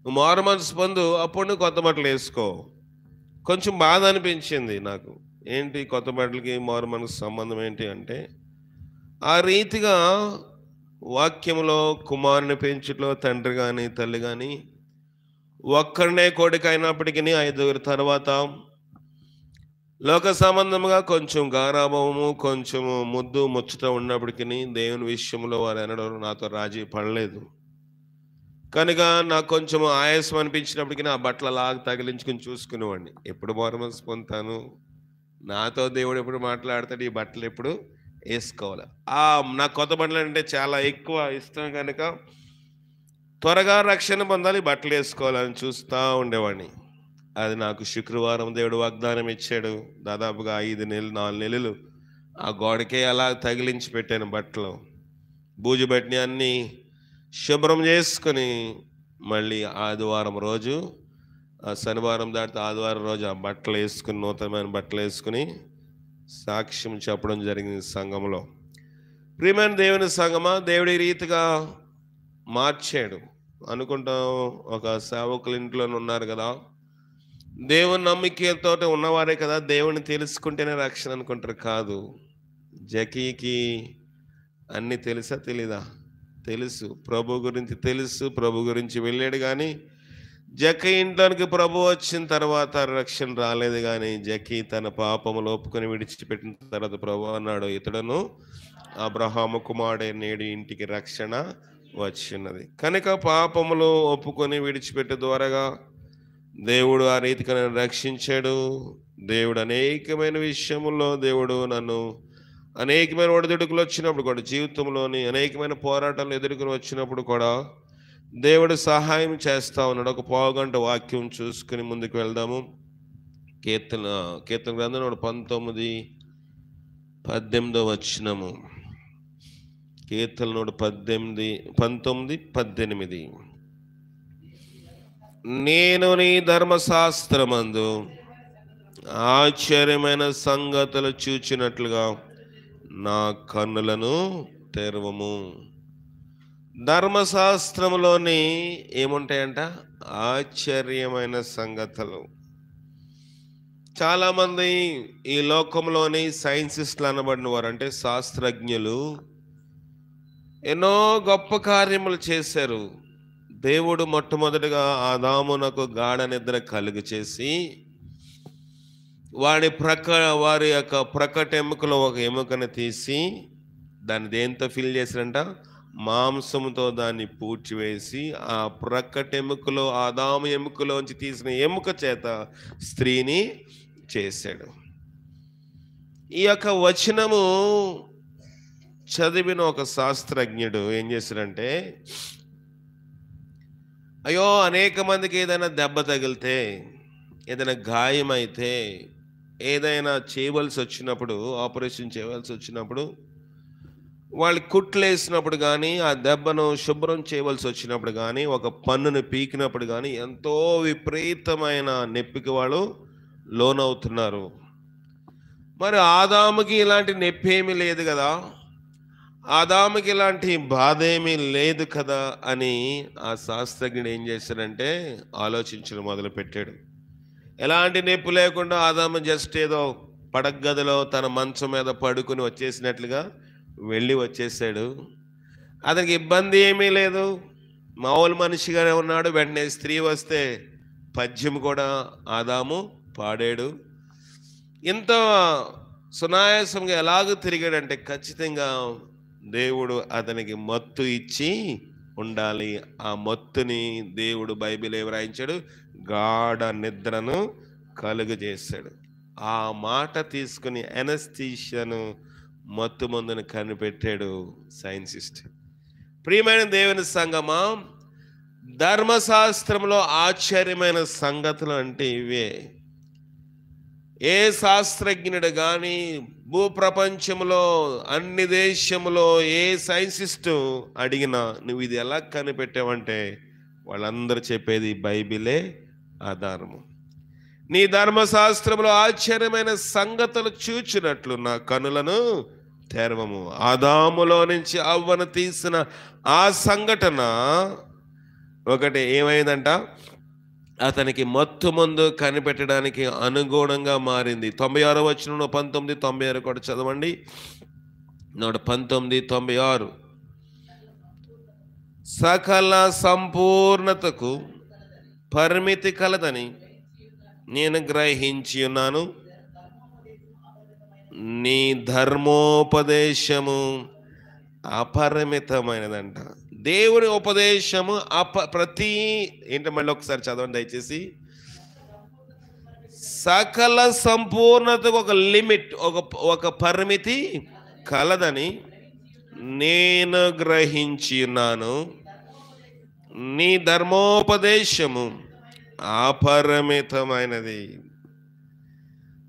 నువ్వు మారు మనసు పొందు, అప్పుడు నువ్వు కొత్త బట్టలు వేసుకో. కొంచెం బాధ అనిపించింది నాకు. ఏంటి కొత్త బట్టలకి మారు మనసు సంబంధం ఏంటి అంటే, ఆ రీతిగా వాక్యంలో కుమారుని పెంచుట్లో తండ్రి కానీ తల్లి కానీ ఒక్కడనే కోడిక అయినప్పటికీ 5 తర్వాత లోక సంబంధముగా కొంచెం గారాభము, కొంచెము ముద్దు ముచ్చట ఉన్నప్పటికీ దేవుని విషయంలో వారు అనడం నాతో రాజీ పడలేదు. కనుక నాకు కొంచెం ఆయాసం అనిపించినప్పటికీ నా బట్టలు అలాగ తగిలించుకుని చూసుకునేవాడిని. ఎప్పుడు మారుమనసు పొందుతాను, నాతో దేవుడు ఎప్పుడు మాట్లాడతాడు, ఈ బట్టలు ఎప్పుడు వేసుకోవాలి. నాకు కొత్త బట్టలు అంటే చాలా ఎక్కువ ఇష్టం కనుక త్వరగా రక్షణ పొందాలి, బట్టలు వేసుకోవాలని చూస్తూ ఉండేవాడిని. అది నాకు శుక్రవారం దేవుడు వాగ్దానం ఇచ్చాడు. దాదాపుగా 5 నెలలు 4 నెలలు ఆ గోడకే అలా తగిలించి పెట్టాను బట్టలు. బూజు బట్టిని అన్నీ శుభ్రం చేసుకుని మళ్ళీ ఆదివారం రోజు, శనివారం దాటితే ఆదివారం రోజు ఆ బట్టలు వేసుకుని, నూతనమైన బట్టలు వేసుకుని సాక్ష్యం చెప్పడం జరిగింది సంఘంలో. ప్రియమైన దేవుని సంఘమా, దేవుడి రీతిగా మార్చాడు. అనుకుంటాం ఒక సేవకుల ఇంట్లోనే ఉన్నారు కదా, దేవుని నమ్మికతో ఉన్నవారే కదా దేవుని తెలుసుకుంటేనే రక్షణ అనుకుంటారు. కాదు, జకీకి అన్నీ తెలుసా తెలీదా? తెలుసు, ప్రభు గురించి తెలుసు, ప్రభు గురించి వెళ్ళాడు. కానీ జకీ ఇంట్లోనికి ప్రభు వచ్చిన తర్వాత రక్షణ రాలేదు. కానీ జకీ తన పాపములు ఒప్పుకొని విడిచిపెట్టిన తర్వాత ప్రభు అన్నాడు, ఇతడును అబ్రహాము కుమారుడే, నేడు ఇంటికి రక్షణ వచ్చినది. కనుక పాపములు ఒప్పుకొని విడిచిపెట్టే ద్వారాగా దేవుడు ఆ రీతిగా నన్ను రక్షించాడు. దేవుడు అనేకమైన విషయముల్లో దేవుడు నన్ను అనేకమైన ఒడిదుడుకులు వచ్చినప్పుడు కూడా, జీవితంలోని అనేకమైన పోరాటాలు ఎదుర్కొని వచ్చినప్పుడు కూడా దేవుడు సహాయం చేస్తా ఉన్నాడు. ఒక పావుగంట వాక్యం చూసుకుని ముందుకు వెళ్దాము. కీర్తన గ్రంథం 19:18 వచనము. కీర్తన 19:18 నేను నీ ధర్మశాస్త్రమందు ఆశ్చర్యమైన సంగతులు చూచినట్లుగా నా కన్నులను తెరవము. ధర్మశాస్త్రంలోని ఏముంటాయంట? ఆశ్చర్యమైన సంగతులు. చాలామంది ఈ లోకంలోని సైన్సిస్టులు అనబడిన వారు, అంటే శాస్త్రజ్ఞులు, ఎన్నో గొప్ప కార్యములు చేశారు. దేవుడు మొట్టమొదటిగా ఆదామునకు గాఢ నిద్ర కలుగు చేసి వారి యొక్క ప్రకట ఎముకలో ఒక ఎముకను తీసి దాన్ని దేంతో ఫిల్ చేశారంట? మాంసంతో దాన్ని పూడ్చివేసి ఆ ప్రకట ఎముకలో, ఆదాము ఎముకలోంచి తీసిన ఎముక చేత స్త్రీని చేశాడు. ఈ యొక్క వచనము చదివిన ఒక శాస్త్రజ్ఞుడు ఏం చేశాడంటే, అయ్యో అనేక మందికి ఏదైనా దెబ్బ తగిలితే, ఏదైనా గాయమైతే, ఏదైనా చేయవలసి వచ్చినప్పుడు, ఆపరేషన్ చేయవలసి వచ్చినప్పుడు, వాళ్ళు కుట్లు వేసినప్పుడు కానీ, ఆ దెబ్బను శుభ్రం చేయవలసి వచ్చినప్పుడు కానీ, ఒక పన్నును పీకినప్పుడు కానీ ఎంతో విపరీతమైన నొప్పికి వాళ్ళు లోనవుతున్నారు. మరి ఆదాముకి ఇలాంటి నొప్పి ఏమీ లేదు కదా, ఆదాముకి ఇలాంటి బాధ ఏమీ లేదు కదా అని ఆ శాస్త్రజ్ఞుడు ఏం చేశాడంటే ఆలోచించడం మొదలుపెట్టాడు. ఎలాంటి నొప్పి లేకుండా ఆదాము జస్ట్ ఏదో పడగదిలో తన మంచం మీద పడుకుని వచ్చేసినట్లుగా వెళ్ళి వచ్చేసాడు. అతనికి ఇబ్బంది ఏమీ లేదు, మామూలు మనిషిగానే ఉన్నాడు. వెంటనే స్త్రీ వస్తే పద్యం కూడా ఆదాము పాడాడు. ఇంత సునాయాసంగా ఎలాగూ తిరిగాడంటే ఖచ్చితంగా దేవుడు అతనికి మత్తు ఇచ్చి ఉండాలి. ఆ మత్తుని దేవుడు బైబిల్ రాయించాడు, గాఢ నిద్రను కలుగజేశాడు. ఆ మాట తీసుకుని ఎనస్థీషియాను, మత్తు మందును కనిపెట్టాడు సైన్సిస్ట్. ప్రియమైన దేవుని సంగమా, ధర్మశాస్త్రంలో ఆశ్చర్యమైన సంగతులు అంటే ఇవే. ఏ శాస్త్రజ్ఞుడు కానీ భూప్రపంచంలో అన్ని దేశంలో ఏ సైన్సిస్టు అడిగినా నువ్వు ఇది ఎలా కనిపెట్టావంటే వాళ్ళందరూ చెప్పేది బైబిలే ఆధారము. నీ ధర్మశాస్త్రంలో ఆశ్చర్యమైన సంగతులు చూచినట్లు నా కనులను తెరవము. ఆదాములో నుంచి అవ్వను తీసిన ఆ సంఘటన ఒకటి ఏమైందంట, అతనికి మత్తు మందు కనిపెట్టడానికి అనుగుణంగా మారింది. 96 వచనంలో 19:96 కూడా చదవండి. 19:96 సకల సంపూర్ణతకు పరిమితి కలదని నేను గ్రహించి ఉన్నాను. నీ ధర్మోపదేశము అపరిమితమైనదంట. దేవుని ఉపదేశము ప్రతి ఏంటి, మళ్ళీ ఒకసారి చదవండి దయచేసి. సకల సంపూర్ణతకు ఒక లిమిట్, ఒక పరిమితి కలదని నేను గ్రహించి ఉన్నాను. నీ ధర్మోపదేశము అపరిమితమైనది.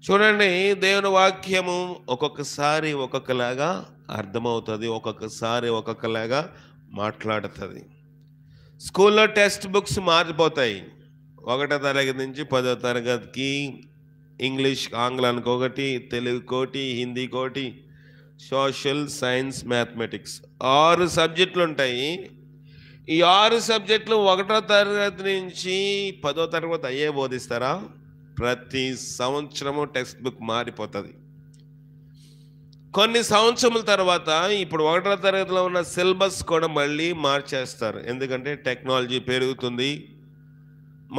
చూడండి, దేవుని వాక్యము ఒక్కొక్కసారి ఒక్కొక్కలాగా అర్థమవుతుంది, ఒక్కొక్కసారి ఒక్కొక్కలాగా మాట్లాడుతుంది. స్కూల్లో టెక్స్ట్ బుక్స్ మారిపోతాయి. 1వ తరగతి నుంచి 10వ తరగతికి ఇంగ్లీష్ ఆంగ్లానికి ఒకటి, తెలుగుకోటి, హిందీకోటి, సోషల్, సైన్స్, మ్యాథమెటిక్స్ 6 సబ్జెక్టులు ఉంటాయి. ఈ 6 సబ్జెక్టులు 1వ తరగతి నుంచి 10వ తరగతి అయ్యే బోధిస్తారా? ప్రతి సంవత్సరము టెక్స్ట్ బుక్ మారిపోతుంది. కొన్ని సంవత్సరముల తర్వాత ఇప్పుడు 1వ తరగతిలో ఉన్న సిలబస్ కూడా మళ్ళీ మార్చేస్తారు. ఎందుకంటే టెక్నాలజీ పెరుగుతుంది,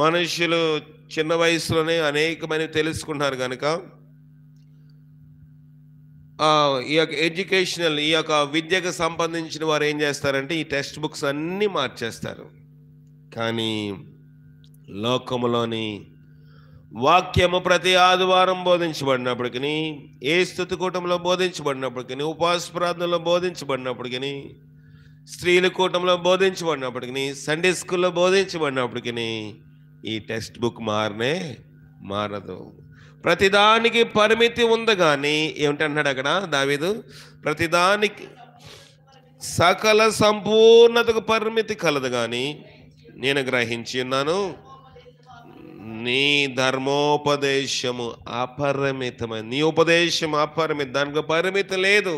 మనుషులు చిన్న వయసులోనే అనేకమైన తెలుసుకుంటున్నారు కనుక ఈ యొక్క ఎడ్యుకేషనల్, ఈ యొక్క విద్యకు సంబంధించిన వారు ఏం చేస్తారంటే ఈ టెక్స్ట్ బుక్స్ అన్నీ మార్చేస్తారు. కానీ లోకములోని వాక్యము ప్రతి ఆదివారం బోధించబడినప్పటికీ, ఏ స్తుతి కూటంలో బోధించబడినప్పటికీ, ఉపవాస ప్రార్థనలో బోధించబడినప్పటికీ, స్త్రీల కూటంలో బోధించబడినప్పటికీ, సండే స్కూల్లో బోధించబడినప్పటికీ ఈ టెక్స్ట్ బుక్ మారదు. ప్రతిదానికి పరిమితి ఉంది. కానీ ఏమిటన్నాడు అక్కడ దావీదు? ప్రతిదానికి సకల సంపూర్ణతకు పరిమితి కలదు కానీ నేను గ్రహించి ఉన్నాను. నీ ధర్మోపదేశము అపరిమితమైన, నీ ఉపదేశం అపరిమిత, దానికి పరిమితి లేదు.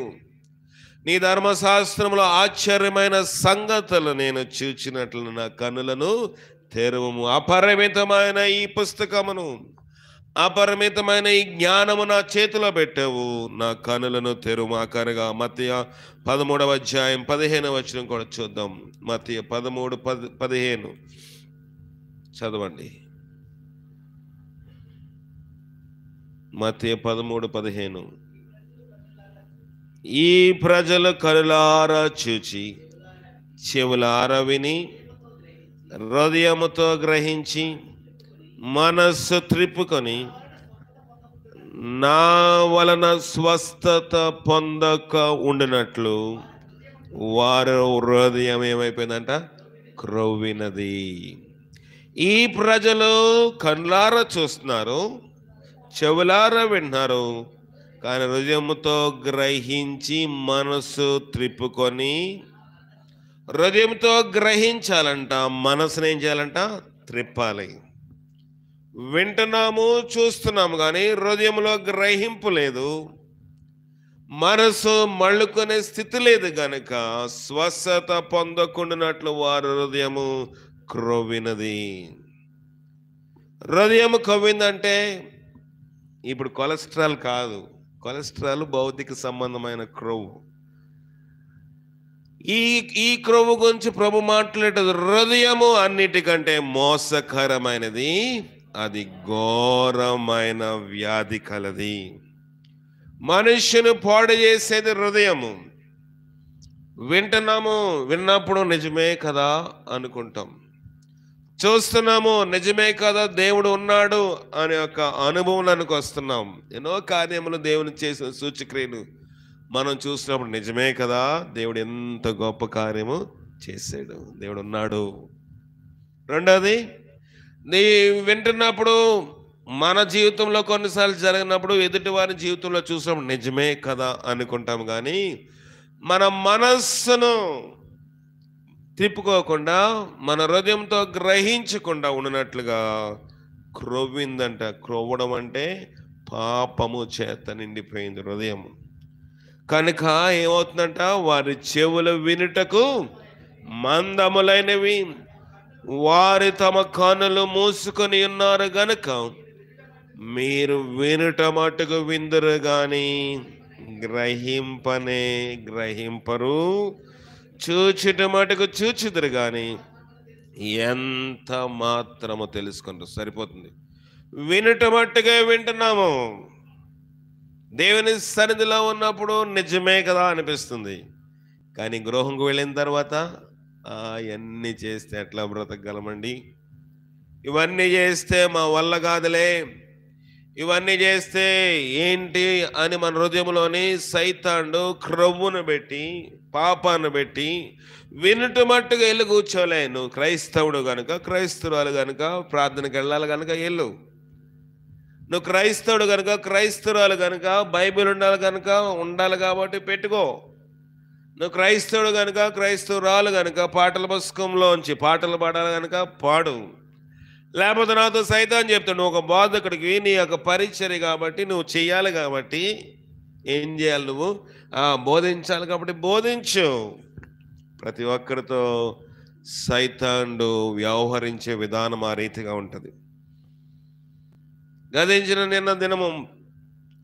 నీ ధర్మశాస్త్రంలో ఆశ్చర్యమైన సంగతులు నేను చూచినట్లు నా కన్నులను తెరువుము. అపరిమితమైన ఈ పుస్తకమును, అపరిమితమైన ఈ జ్ఞానము నా చేతిలో పెట్టావు, నా కనులను తెరుమాకరగా. మత్తయి 13వ అధ్యాయం 15వ వచనం కూడా చూద్దాం. మత్తయి 13:15 చదవండి. మత్తయి 13:15 ఈ ప్రజలు కనులారా చూచి, చెవులారా విని, హృదయముతో గ్రహించి, మనస్సు త్రిప్పుకొని నా వలన స్వస్థత పొందక ఉండినట్లు వారు హృదయం ఏమైపోయిందంట? క్రొవ్వినది. ఈ ప్రజలు కళ్ళారా చూస్తున్నారు, చెవులారా వింటున్నారు, కానీ హృదయంతో గ్రహించి మనసు త్రిప్పుకొని, హృదయంతో గ్రహించాలంట, మనసును ఏం చేయాలంట? త్రిప్పాలి. వింటున్నాము, చూస్తున్నాము, కానీ హృదయంలో గ్రహింపు లేదు, మనసు మళ్ళుకునే స్థితి లేదు గనుక స్వస్థత పొందకుండానట్లు వారి హృదయము క్రొవ్వినది. హృదయం క్రొవ్విందంటే ఇప్పుడు కొలెస్ట్రాల్ కాదు, కొలెస్ట్రాల్ భౌతిక సంబంధమైన క్రొవ్వు. ఈ క్రొవ్వు గురించి ప్రభు మాట్లాడేది. హృదయము అన్నిటికంటే మోసకరమైనది, అది ఘోరమైన వ్యాధి కలది. మనుష్యుని పాడు చేసేది హృదయము. విన్నప్పుడు నిజమే కదా అనుకుంటాం, చూస్తున్నాము నిజమే కదా దేవుడు ఉన్నాడు అనే ఒక అనుభవంలోనికి వస్తున్నాం. ఎన్నో కార్యములు దేవుని చేసిన సూచక్రియలు మనం చూసినప్పుడు నిజమే కదా, దేవుడు ఎంత గొప్ప కార్యము చేశాడు, దేవుడు ఉన్నాడు. రెండోది, నీ వింటున్నప్పుడు మన జీవితంలో కొన్నిసార్లు జరిగినప్పుడు ఎదుటి వారి జీవితంలో చూసినప్పుడు నిజమే కదా అనుకుంటాం, కానీ మన మనస్సును తిప్పుకోకుండా మన హృదయంతో గ్రహించకుండా ఉన్నట్లుగా క్రొవ్విందంట. క్రొవ్వడం అంటే పాపము చేత నిండిపోయింది హృదయం. కనుక ఏమవుతుందంట, వారి చెవులు వినుటకు మందములైనవి, వారి తమ కనులు మూసుకొని ఉన్నారు గనుక మీరు వినుట మట్టుకు విందురు గాని గ్రహింపరు, చూచుట మటుకు చూచుదురు గాని ఎంత మాత్రము తెలుసుకుంటారు. సరిపోతుంది. వినుట మట్టుగా వింటున్నాము. దేవుని సన్నిధిలో ఉన్నప్పుడు నిజమే కదా అనిపిస్తుంది, కానీ గృహంకు వెళ్ళిన తర్వాత ఇవన్నీ చేస్తే ఎట్లా బ్రతకగలమండి, ఇవన్నీ చేస్తే మా వల్ల కాదులే, ఇవన్నీ చేస్తే ఏంటి అని మన హృదయంలోని సైతాండు క్రొవ్వును పెట్టి, పాపాన్ని పెట్టి వినుట మట్టుగా వెళ్ళి కూర్చోలే. నువ్వు క్రైస్తవుడు కనుక, క్రైస్తవురాలు కనుక ప్రార్థనకి వెళ్ళాలి కనుక వెళ్ళు. నువ్వు క్రైస్తవుడు కనుక, క్రైస్తవురాలు కనుక బైబిల్ ఉండాలి కాబట్టి పెట్టుకో. నువ్వు క్రైస్తవుడు కనుక, క్రైస్తవురాలు కనుక పాటల పుస్తకంలోంచి పాటలు పాడాలి కనుక పాడు. లేకపోతే నాతో సైతాన్ చెప్తాడు, నువ్వు ఒక బోధకుడికి, నీ యొక్క పరిచర్య కాబట్టి నువ్వు చెయ్యాలి, కాబట్టి ఏం చేయాలి, నువ్వు బోధించాలి కాబట్టి బోధించు. ప్రతి ఒక్కరితో సైతానుడు వ్యవహరించే విధానం ఆ రీతిగా ఉంటుంది. గతించిన నిన్న దినము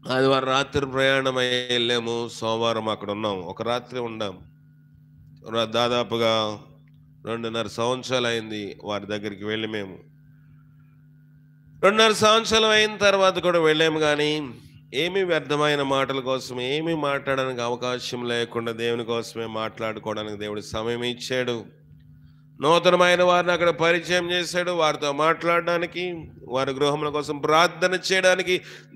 ఆదివారం రాత్రి ప్రయాణం వెళ్ళాము. సోమవారం అక్కడ ఉన్నాం, ఒక రాత్రి ఉండాం. దాదాపుగా 2.5 సంవత్సరాలు అయింది వారి దగ్గరికి వెళ్ళి. మేము 2.5 సంవత్సరాలు అయిన తర్వాత కూడా వెళ్ళాము, కానీ ఏమీ వ్యర్థమైన మాటల కోసం ఏమీ మాట్లాడడానికి అవకాశం లేకుండా దేవుని కోసమే మాట్లాడుకోవడానికి దేవుడు సమయం ఇచ్చాడు. నూతనమైన వారిని అక్కడ పరిచయం చేశాడు. వారితో మాట్లాడడానికి, వారి గృహముల కోసం ప్రార్థన చేయడానికి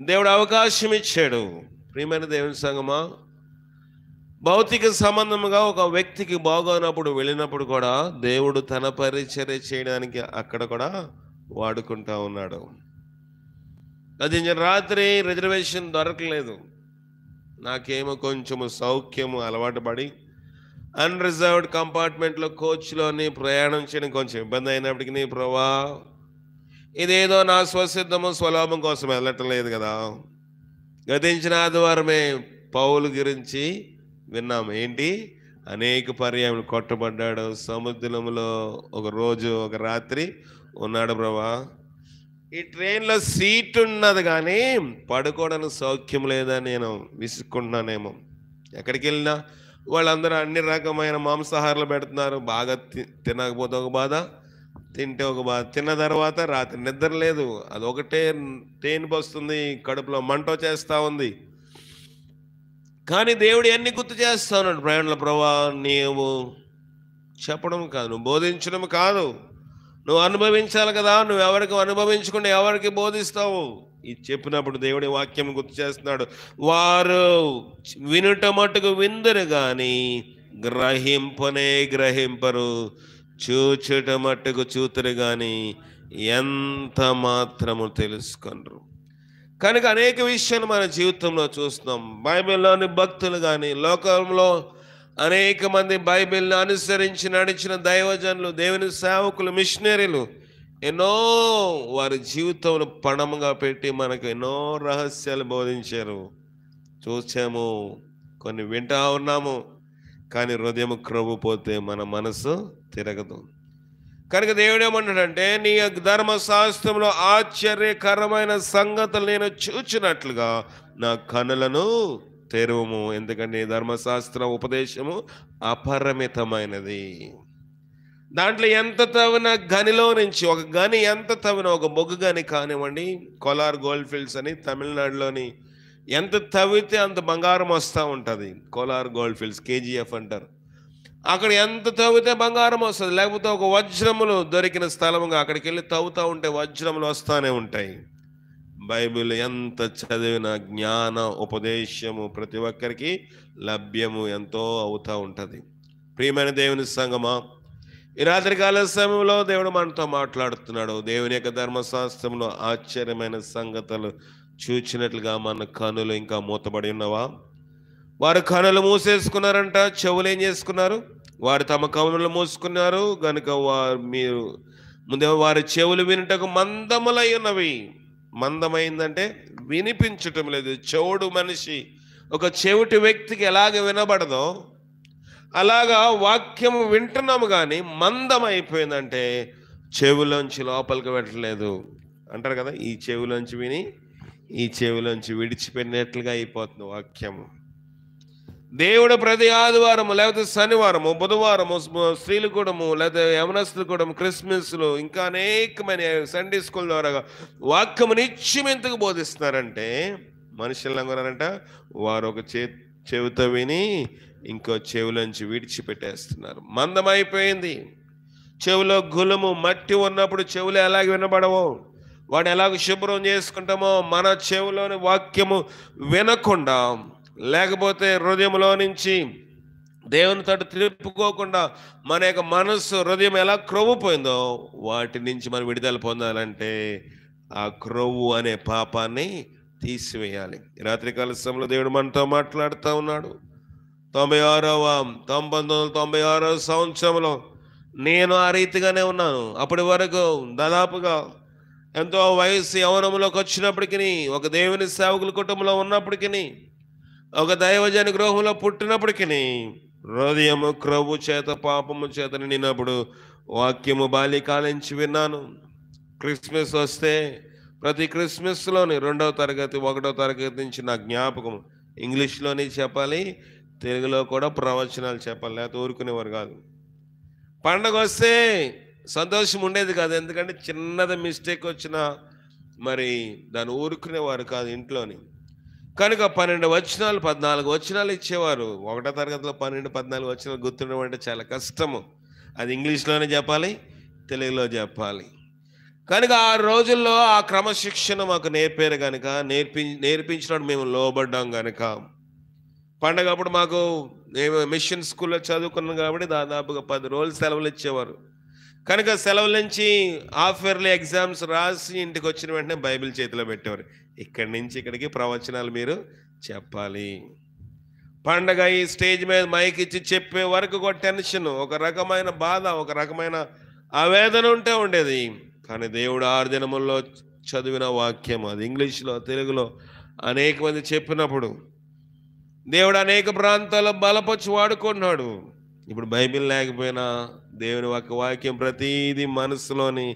దేవుడు అవకాశం ఇచ్చాడు. ప్రియమైన దేవుని సంగమా, భౌతిక సంబంధముగా ఒక వ్యక్తికి బాగోనప్పుడు వెళ్ళినప్పుడు కూడా దేవుడు తన పరిచర్య చేయడానికి అక్కడ కూడా వాడుకుంటా ఉన్నాడు. అది రాత్రి రిజర్వేషన్ దొరకలేదు. నాకేమో కొంచెము సౌఖ్యము అలవాటు పడి అన్రిజర్వ్డ్ కంపార్ట్మెంట్లో కోచ్లోని ప్రయాణం చేయడం కొంచెం ఇబ్బంది అయినప్పటికీ, ప్రభా ఇదేదో నా స్వసిద్ధము స్వలాభం కోసం వెళ్ళటం లేదు కదా. గతించిన ఆదివారమే పౌలు గురించి విన్నాము. ఏంటి, అనేక పర్యాయం కొట్టబడ్డాడు, సముద్రంలో ఒక రోజు ఒక రాత్రి ఉన్నాడు. ప్రభా ఈ ట్రైన్లో సీట్ ఉన్నది కానీ పడుకోవడానికి సౌఖ్యం లేదని నేను విసుక్కుంటున్నానేమో. ఎక్కడికి వెళ్ళినా వాళ్ళందరూ అన్ని రకమైన మాంసాహారాలు పెడుతున్నారు. బాగా తినకపోతే ఒక బాధ, తింటే ఒక బాధ. తిన్న తర్వాత రాత్రి నిద్ర లేదు, అదొకటే తేనిపు వస్తుంది, కడుపులో మంట చేస్తూ ఉంది. కానీ దేవుడు ఎన్ని గుర్తు చేస్తా ఉన్నాడు ప్రయాణంలో. ప్రభా నీవు చెప్పడం కాదు, నువ్వు బోధించడం కాదు, నువ్వు అనుభవించాలి కదా. నువ్వు ఎవరికి అనుభవించకుండా ఎవరికి బోధిస్తావు? ఇది చెప్పినప్పుడు దేవుడి వాక్యం గుర్తు చేస్తున్నాడు. వారు వినుట మట్టుకు విందురు కానీ గ్రహింపరు, చూచుట మట్టుకు చూతురు కానీ ఎంత మాత్రము తెలుసుకొనరు. కనుక అనేక విషయాలు మన జీవితంలో చూస్తున్నాం. బైబిల్లోని భక్తులు కానీ, లోకంలో అనేక మంది బైబిల్ని అనుసరించి నడిచిన దైవజనులు, దేవుని సేవకులు, మిషనరీలు ఎన్నో వారి జీవితంలో పణముగా పెట్టి మనకు ఎన్నో రహస్యాలు బోధించారు. చూసాము, కొన్ని వింటా ఉన్నాము, కానీ హృదయం క్రొవ్వుపోతే మన మనసు తిరగదు. కనుక దేవుడు ఏమన్నాడంటే, నీ ధర్మశాస్త్రంలో ఆశ్చర్యకరమైన సంగతులు నేను చూచినట్లుగా నా కనులను తెరువుము. ఎందుకంటే ధర్మశాస్త్ర ఉపదేశము అపరిమితమైనది. దాంట్లో ఎంత తవ్విన గనిలో నుంచి, ఒక గని ఎంత తవ్విన, ఒక బొగ్గు గని కానివ్వండి, కోలార్ గోల్డ్ ఫీల్డ్స్ అని తమిళనాడులోని, ఎంత తవ్వితే అంత బంగారం వస్తూ ఉంటుంది. కోలార్ గోల్డ్ ఫీల్డ్స్ KGF అంటారు. అక్కడ ఎంత తవ్వితే బంగారం వస్తుంది. లేకపోతే ఒక వజ్రములు దొరికిన స్థలముగా అక్కడికి వెళ్ళి తవ్వుతూ ఉంటే వజ్రములు వస్తూనే ఉంటాయి. బైబిల్ ఎంత చదివిన జ్ఞాన ఉపదేశము ప్రతి ఒక్కరికి లభ్యము ఎంతో అవుతూ ఉంటుంది. ప్రియమైన దేవుని సంగమా, ఈ రాత్రికాల సమయంలో దేవుడు మనతో మాట్లాడుతున్నాడు. దేవుని యొక్క ధర్మశాస్త్రంలో ఆశ్చర్యమైన సంగతులు చూచినట్లుగా మన కనులు ఇంకా మూతబడి ఉన్నవా? వారు కనులు మూసేసుకున్నారంట, చెవులు ఏం చేసుకున్నారు? వారు తమ కనులు మూసుకున్నారు గనుక మీరు ముందే వారి చెవులు వినుటకు మందములై ఉన్నవి. మందమైందంటే వినిపించటం లేదు. చెవుడు మనిషి, ఒక చెవిటి వ్యక్తికి ఎలాగ వినబడదో అలాగా వాక్యము వింటున్నాము, కానీ మందం అయిపోయిందంటే చెవులోంచి లోపలికి పెట్టలేదు అంటారు కదా. ఈ చెవులోంచి విని ఈ చెవులోంచి విడిచిపెట్టినట్లుగా అయిపోతుంది వాక్యము. దేవుడు ప్రతి ఆదివారము లేకపోతే శనివారము, బుధవారము స్త్రీలు కూడము, లేకపోతే యవనస్తులు కూడము, క్రిస్మస్లు, ఇంకా అనేకమైన సండే స్కూల్ ద్వారా వాక్యము నిత్యం ఎందుకు బోధిస్తున్నారంటే మనుషులు అనుకున్నారంట వారు ఒక చెవితో విని ఇంకో చెవులోంచి విడిచిపెట్టేస్తున్నారు. మందమైపోయింది. చెవులో గులము మట్టి ఉన్నప్పుడు చెవులు ఎలాగ వినబడవో, వాడు ఎలాగ శుభ్రం చేసుకుంటామో మన చెవులోని వాక్యము వినకుండా, లేకపోతే హృదయంలో నుంచి దేవుని తోటి తిప్పుకోకుండా మన యొక్క మనస్సు హృదయం ఎలా క్రొవ్వుపోయిందో వాటి నుంచి మనం విడుదల పొందాలంటే ఆ క్రొవ్వు అనే పాపాన్ని తీసివేయాలి. రాత్రికాల సమయంలో దేవుడు మనతో మాట్లాడుతూ ఉన్నాడు. 1996 సంవత్సరంలో నేను ఆ రీతిగానే ఉన్నాను. అప్పటి వరకు దాదాపుగా ఎంతో వయసు యవ్వనంలోకి వచ్చినప్పటికీ, ఒక దేవుని సేవకుల కుటుంబంలో ఉన్నప్పటికీ, ఒక దైవజన గృహంలో పుట్టినప్పటికీ హృదయము క్రొవ్వు చేత పాపము చేత నిండినప్పుడు వాక్యము బాల్యకాలించి విన్నాను. క్రిస్మస్ వస్తే ప్రతి క్రిస్మస్లోని 2వ తరగతి 1వ తరగతి నుంచి నా జ్ఞాపకం ఇంగ్లీష్లోనే చెప్పాలి, తెలుగులో కూడా ప్రవచనాలు చెప్పాలి, లేకపోతే ఊరుకునేవారు కాదు. పండగ వస్తే సంతోషం ఉండేది కాదు, ఎందుకంటే చిన్నది మిస్టేక్ వచ్చినా మరి దాన్ని ఊరుకునేవారు కాదు ఇంట్లోని. కనుక 12 వచనాలు 14 వచనాలు ఇచ్చేవారు. 1వ తరగతిలో 12 14 వచనాలు గుర్తుండడం అంటే చాలా కష్టము. అది ఇంగ్లీష్లోనే చెప్పాలి, తెలుగులో చెప్పాలి. కనుక ఆ రోజుల్లో ఆ క్రమశిక్షణ మాకు నేర్పారు కనుక, నేర్పించినప్పుడు మేము లోబడ్డాం కనుక పండగ అప్పుడు మాకు మిషన్ స్కూల్లో చదువుకున్నాం కాబట్టి దాదాపుగా 10 రోజులు సెలవులు ఇచ్చేవారు. కనుక సెలవుల నుంచి హాఫ్ ఇయర్లీ ఎగ్జామ్స్ రాసి ఇంటికి వచ్చిన వెంటనే బైబిల్ చేతిలో పెట్టేవారు. ఇక్కడి నుంచి ఇక్కడికి ప్రవచనాలు మీరు చెప్పాలి. పండగ ఈ స్టేజ్ మీద మైక్ ఇచ్చి చెప్పే వరకు ఒక టెన్షన్, ఒక రకమైన బాధ, ఒక రకమైన ఆవేదన ఉండేది. కానీ దేవుడు 6 దినముల్లో చదివిన వాక్యం అది ఇంగ్లీష్లో తెలుగులో అనేక మంది చెప్పినప్పుడు దేవుడు అనేక ప్రాంతాల్లో బలపరిచి వాడుకుంటున్నాడు. ఇప్పుడు బైబిల్ లేకపోయినా దేవుని వాక్యం ప్రతిదీ మనసులోని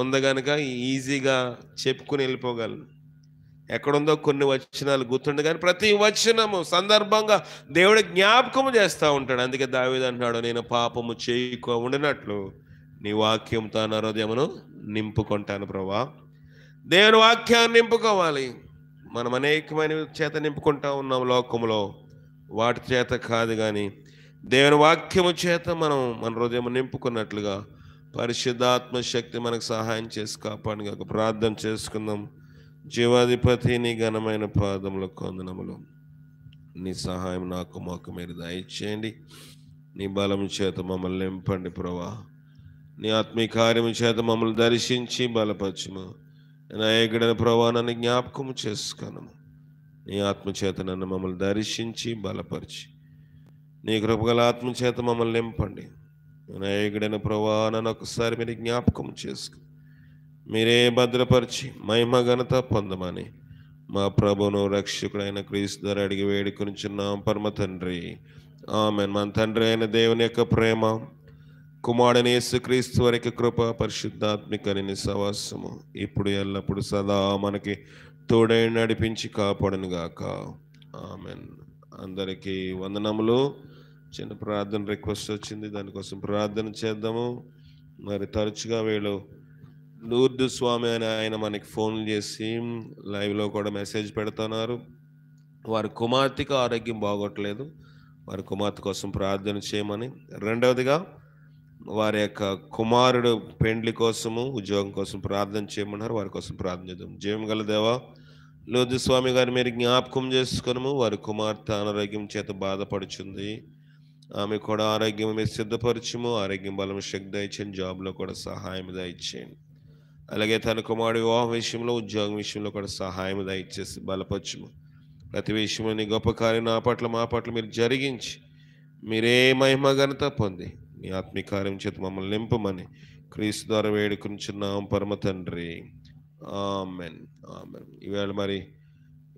ఉంది కనుక ఈజీగా చెప్పుకుని వెళ్ళిపోగలను. ఎక్కడుందో కొన్ని వచనాలు గుర్తుండే కానీ ప్రతి వచనము సందర్భంగా దేవుడు జ్ఞాపకము చేస్తూ ఉంటాడు. అందుకే దావీదు అంటున్నాడు, నేను పాపము చేయక ఉండినట్లు నీ వాక్యంతో నా హృదయమును నింపుకుంటాను ప్రభువా. దేవుని వాక్యాన్ని నింపుకోవాలి. మనం అనేకమైన చేత నింపుకుంటా ఉన్నాం లోకంలో, వాటి చేత కాదు కానీ దేవుని వాక్యము చేత మనం మన హృదయం నింపుకున్నట్లుగా పరిశుద్ధాత్మ శక్తి మనకు సహాయం చేసి కాపాడుగా ప్రార్థన చేసుకుందాం. జీవాధిపతి నీ ఘనమైన పాదముల కొందనములు, నీ సహాయం నాకు మాకు మీరు దయచేయండి. నీ బలం చేత మమ్మల్ని నింపండి ప్రభువా. నీ ఆత్మీయ కార్యము చేత మమ్మల్ని దర్శించి బలపరచుము. నాయకుడైన ప్రభువా నన్ను జ్ఞాపకము చేసుకును. నీ ఆత్మచేత నన్ను మమ్మల్ని దర్శించి బలపరిచి నీ కృపగల ఆత్మచేత మమ్మల్ని నింపండి. నాయకుడైన ప్రభువా నన్ను ఒకసారి మీరు జ్ఞాపకం చేసుకుని మీరే భద్రపరిచి మహిమ ఘనత పొందమని మా ప్రభువును రక్షకుడైన క్రీస్తు ద్వారా అడిగి వేడుకొనిచున్నాం పరమ తండ్రి, ఆమేన్. మన తండ్రి అయిన దేవుని యొక్క ప్రేమ, కుమారుడైన యేసుక్రీస్తు వారి కృప, పరిశుద్ధాత్మిక సహవాసము ఇప్పుడు ఎల్లప్పుడు సదా మనకి తోడై నడిపించి కాపాడును గాక. ఆమేన్. అందరికీ వందనములు. చిన్న ప్రార్థన రిక్వెస్ట్ వచ్చింది, దానికోసం ప్రార్థన చేద్దాము. మరి తరచుగా వీళ్ళు లూర్దు స్వామి అని ఆయన మనకి ఫోన్లు చేసి లైవ్లో కూడా మెసేజ్ పెడుతున్నారు. వారి కుమార్తెకు ఆరోగ్యం బాగోట్లేదు, వారి కుమార్తె కోసం ప్రార్థన చేయమని. రెండవదిగా వారి యొక్క కుమారుడు పెండ్లి కోసము, ఉద్యోగం కోసం ప్రార్థన చేయమన్నారు. వారి కోసం ప్రార్థన చేద్దాం. జీవం గల దేవా, లూర్దు స్వామి గారిని మీరు జ్ఞాపకం చేసుకున్నాము. వారి కుమార్తె అనారోగ్యం చేత బాధపడుచుంది. ఆమె కూడా ఆరోగ్యం మీరు సిద్ధపరచుము, ఆరోగ్యం బలం శక్తి దయచేయండి, జాబ్లో కూడా సహాయం దయచేయండి. అలాగే తన కుమారుడు వివాహం విషయంలో, ఉద్యోగం విషయంలో కూడా సహాయం దయచేసి బలపరచుము. ప్రతి విషయంలో నీ గొప్ప కార్యం నా పట్ల మా పట్ల మీరు జరిగించి మీరే మహిమ ఘనత పొంది నీ ఆత్మీయ కార్యం చేత మమ్మల్ని నింపమని క్రీస్తు ద్వారా వేడుకుంటున్నాం పరమ తండ్రి. ఆమెన్. ఆమెన్. ఈవేళ మరి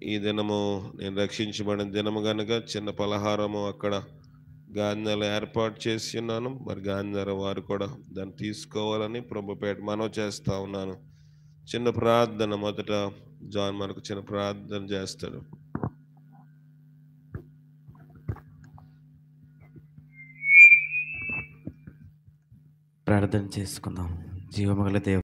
ఈ దినము నేను రక్షించబడిన దినము కనుక చిన్న పలహారము అక్కడ గాంధీలో ఏర్పాటు చేసి ఉన్నాను. మరి గాంధీ వారు కూడా దాన్ని తీసుకోవాలని ప్రభుపేట మనవి చేస్తా ఉన్నాను. చిన్న ప్రార్థన మొదట జాన్ మనకు చిన్న ప్రార్థన చేస్తాడు. ప్రార్థన చేసుకుందాం. జీవమగల దేవ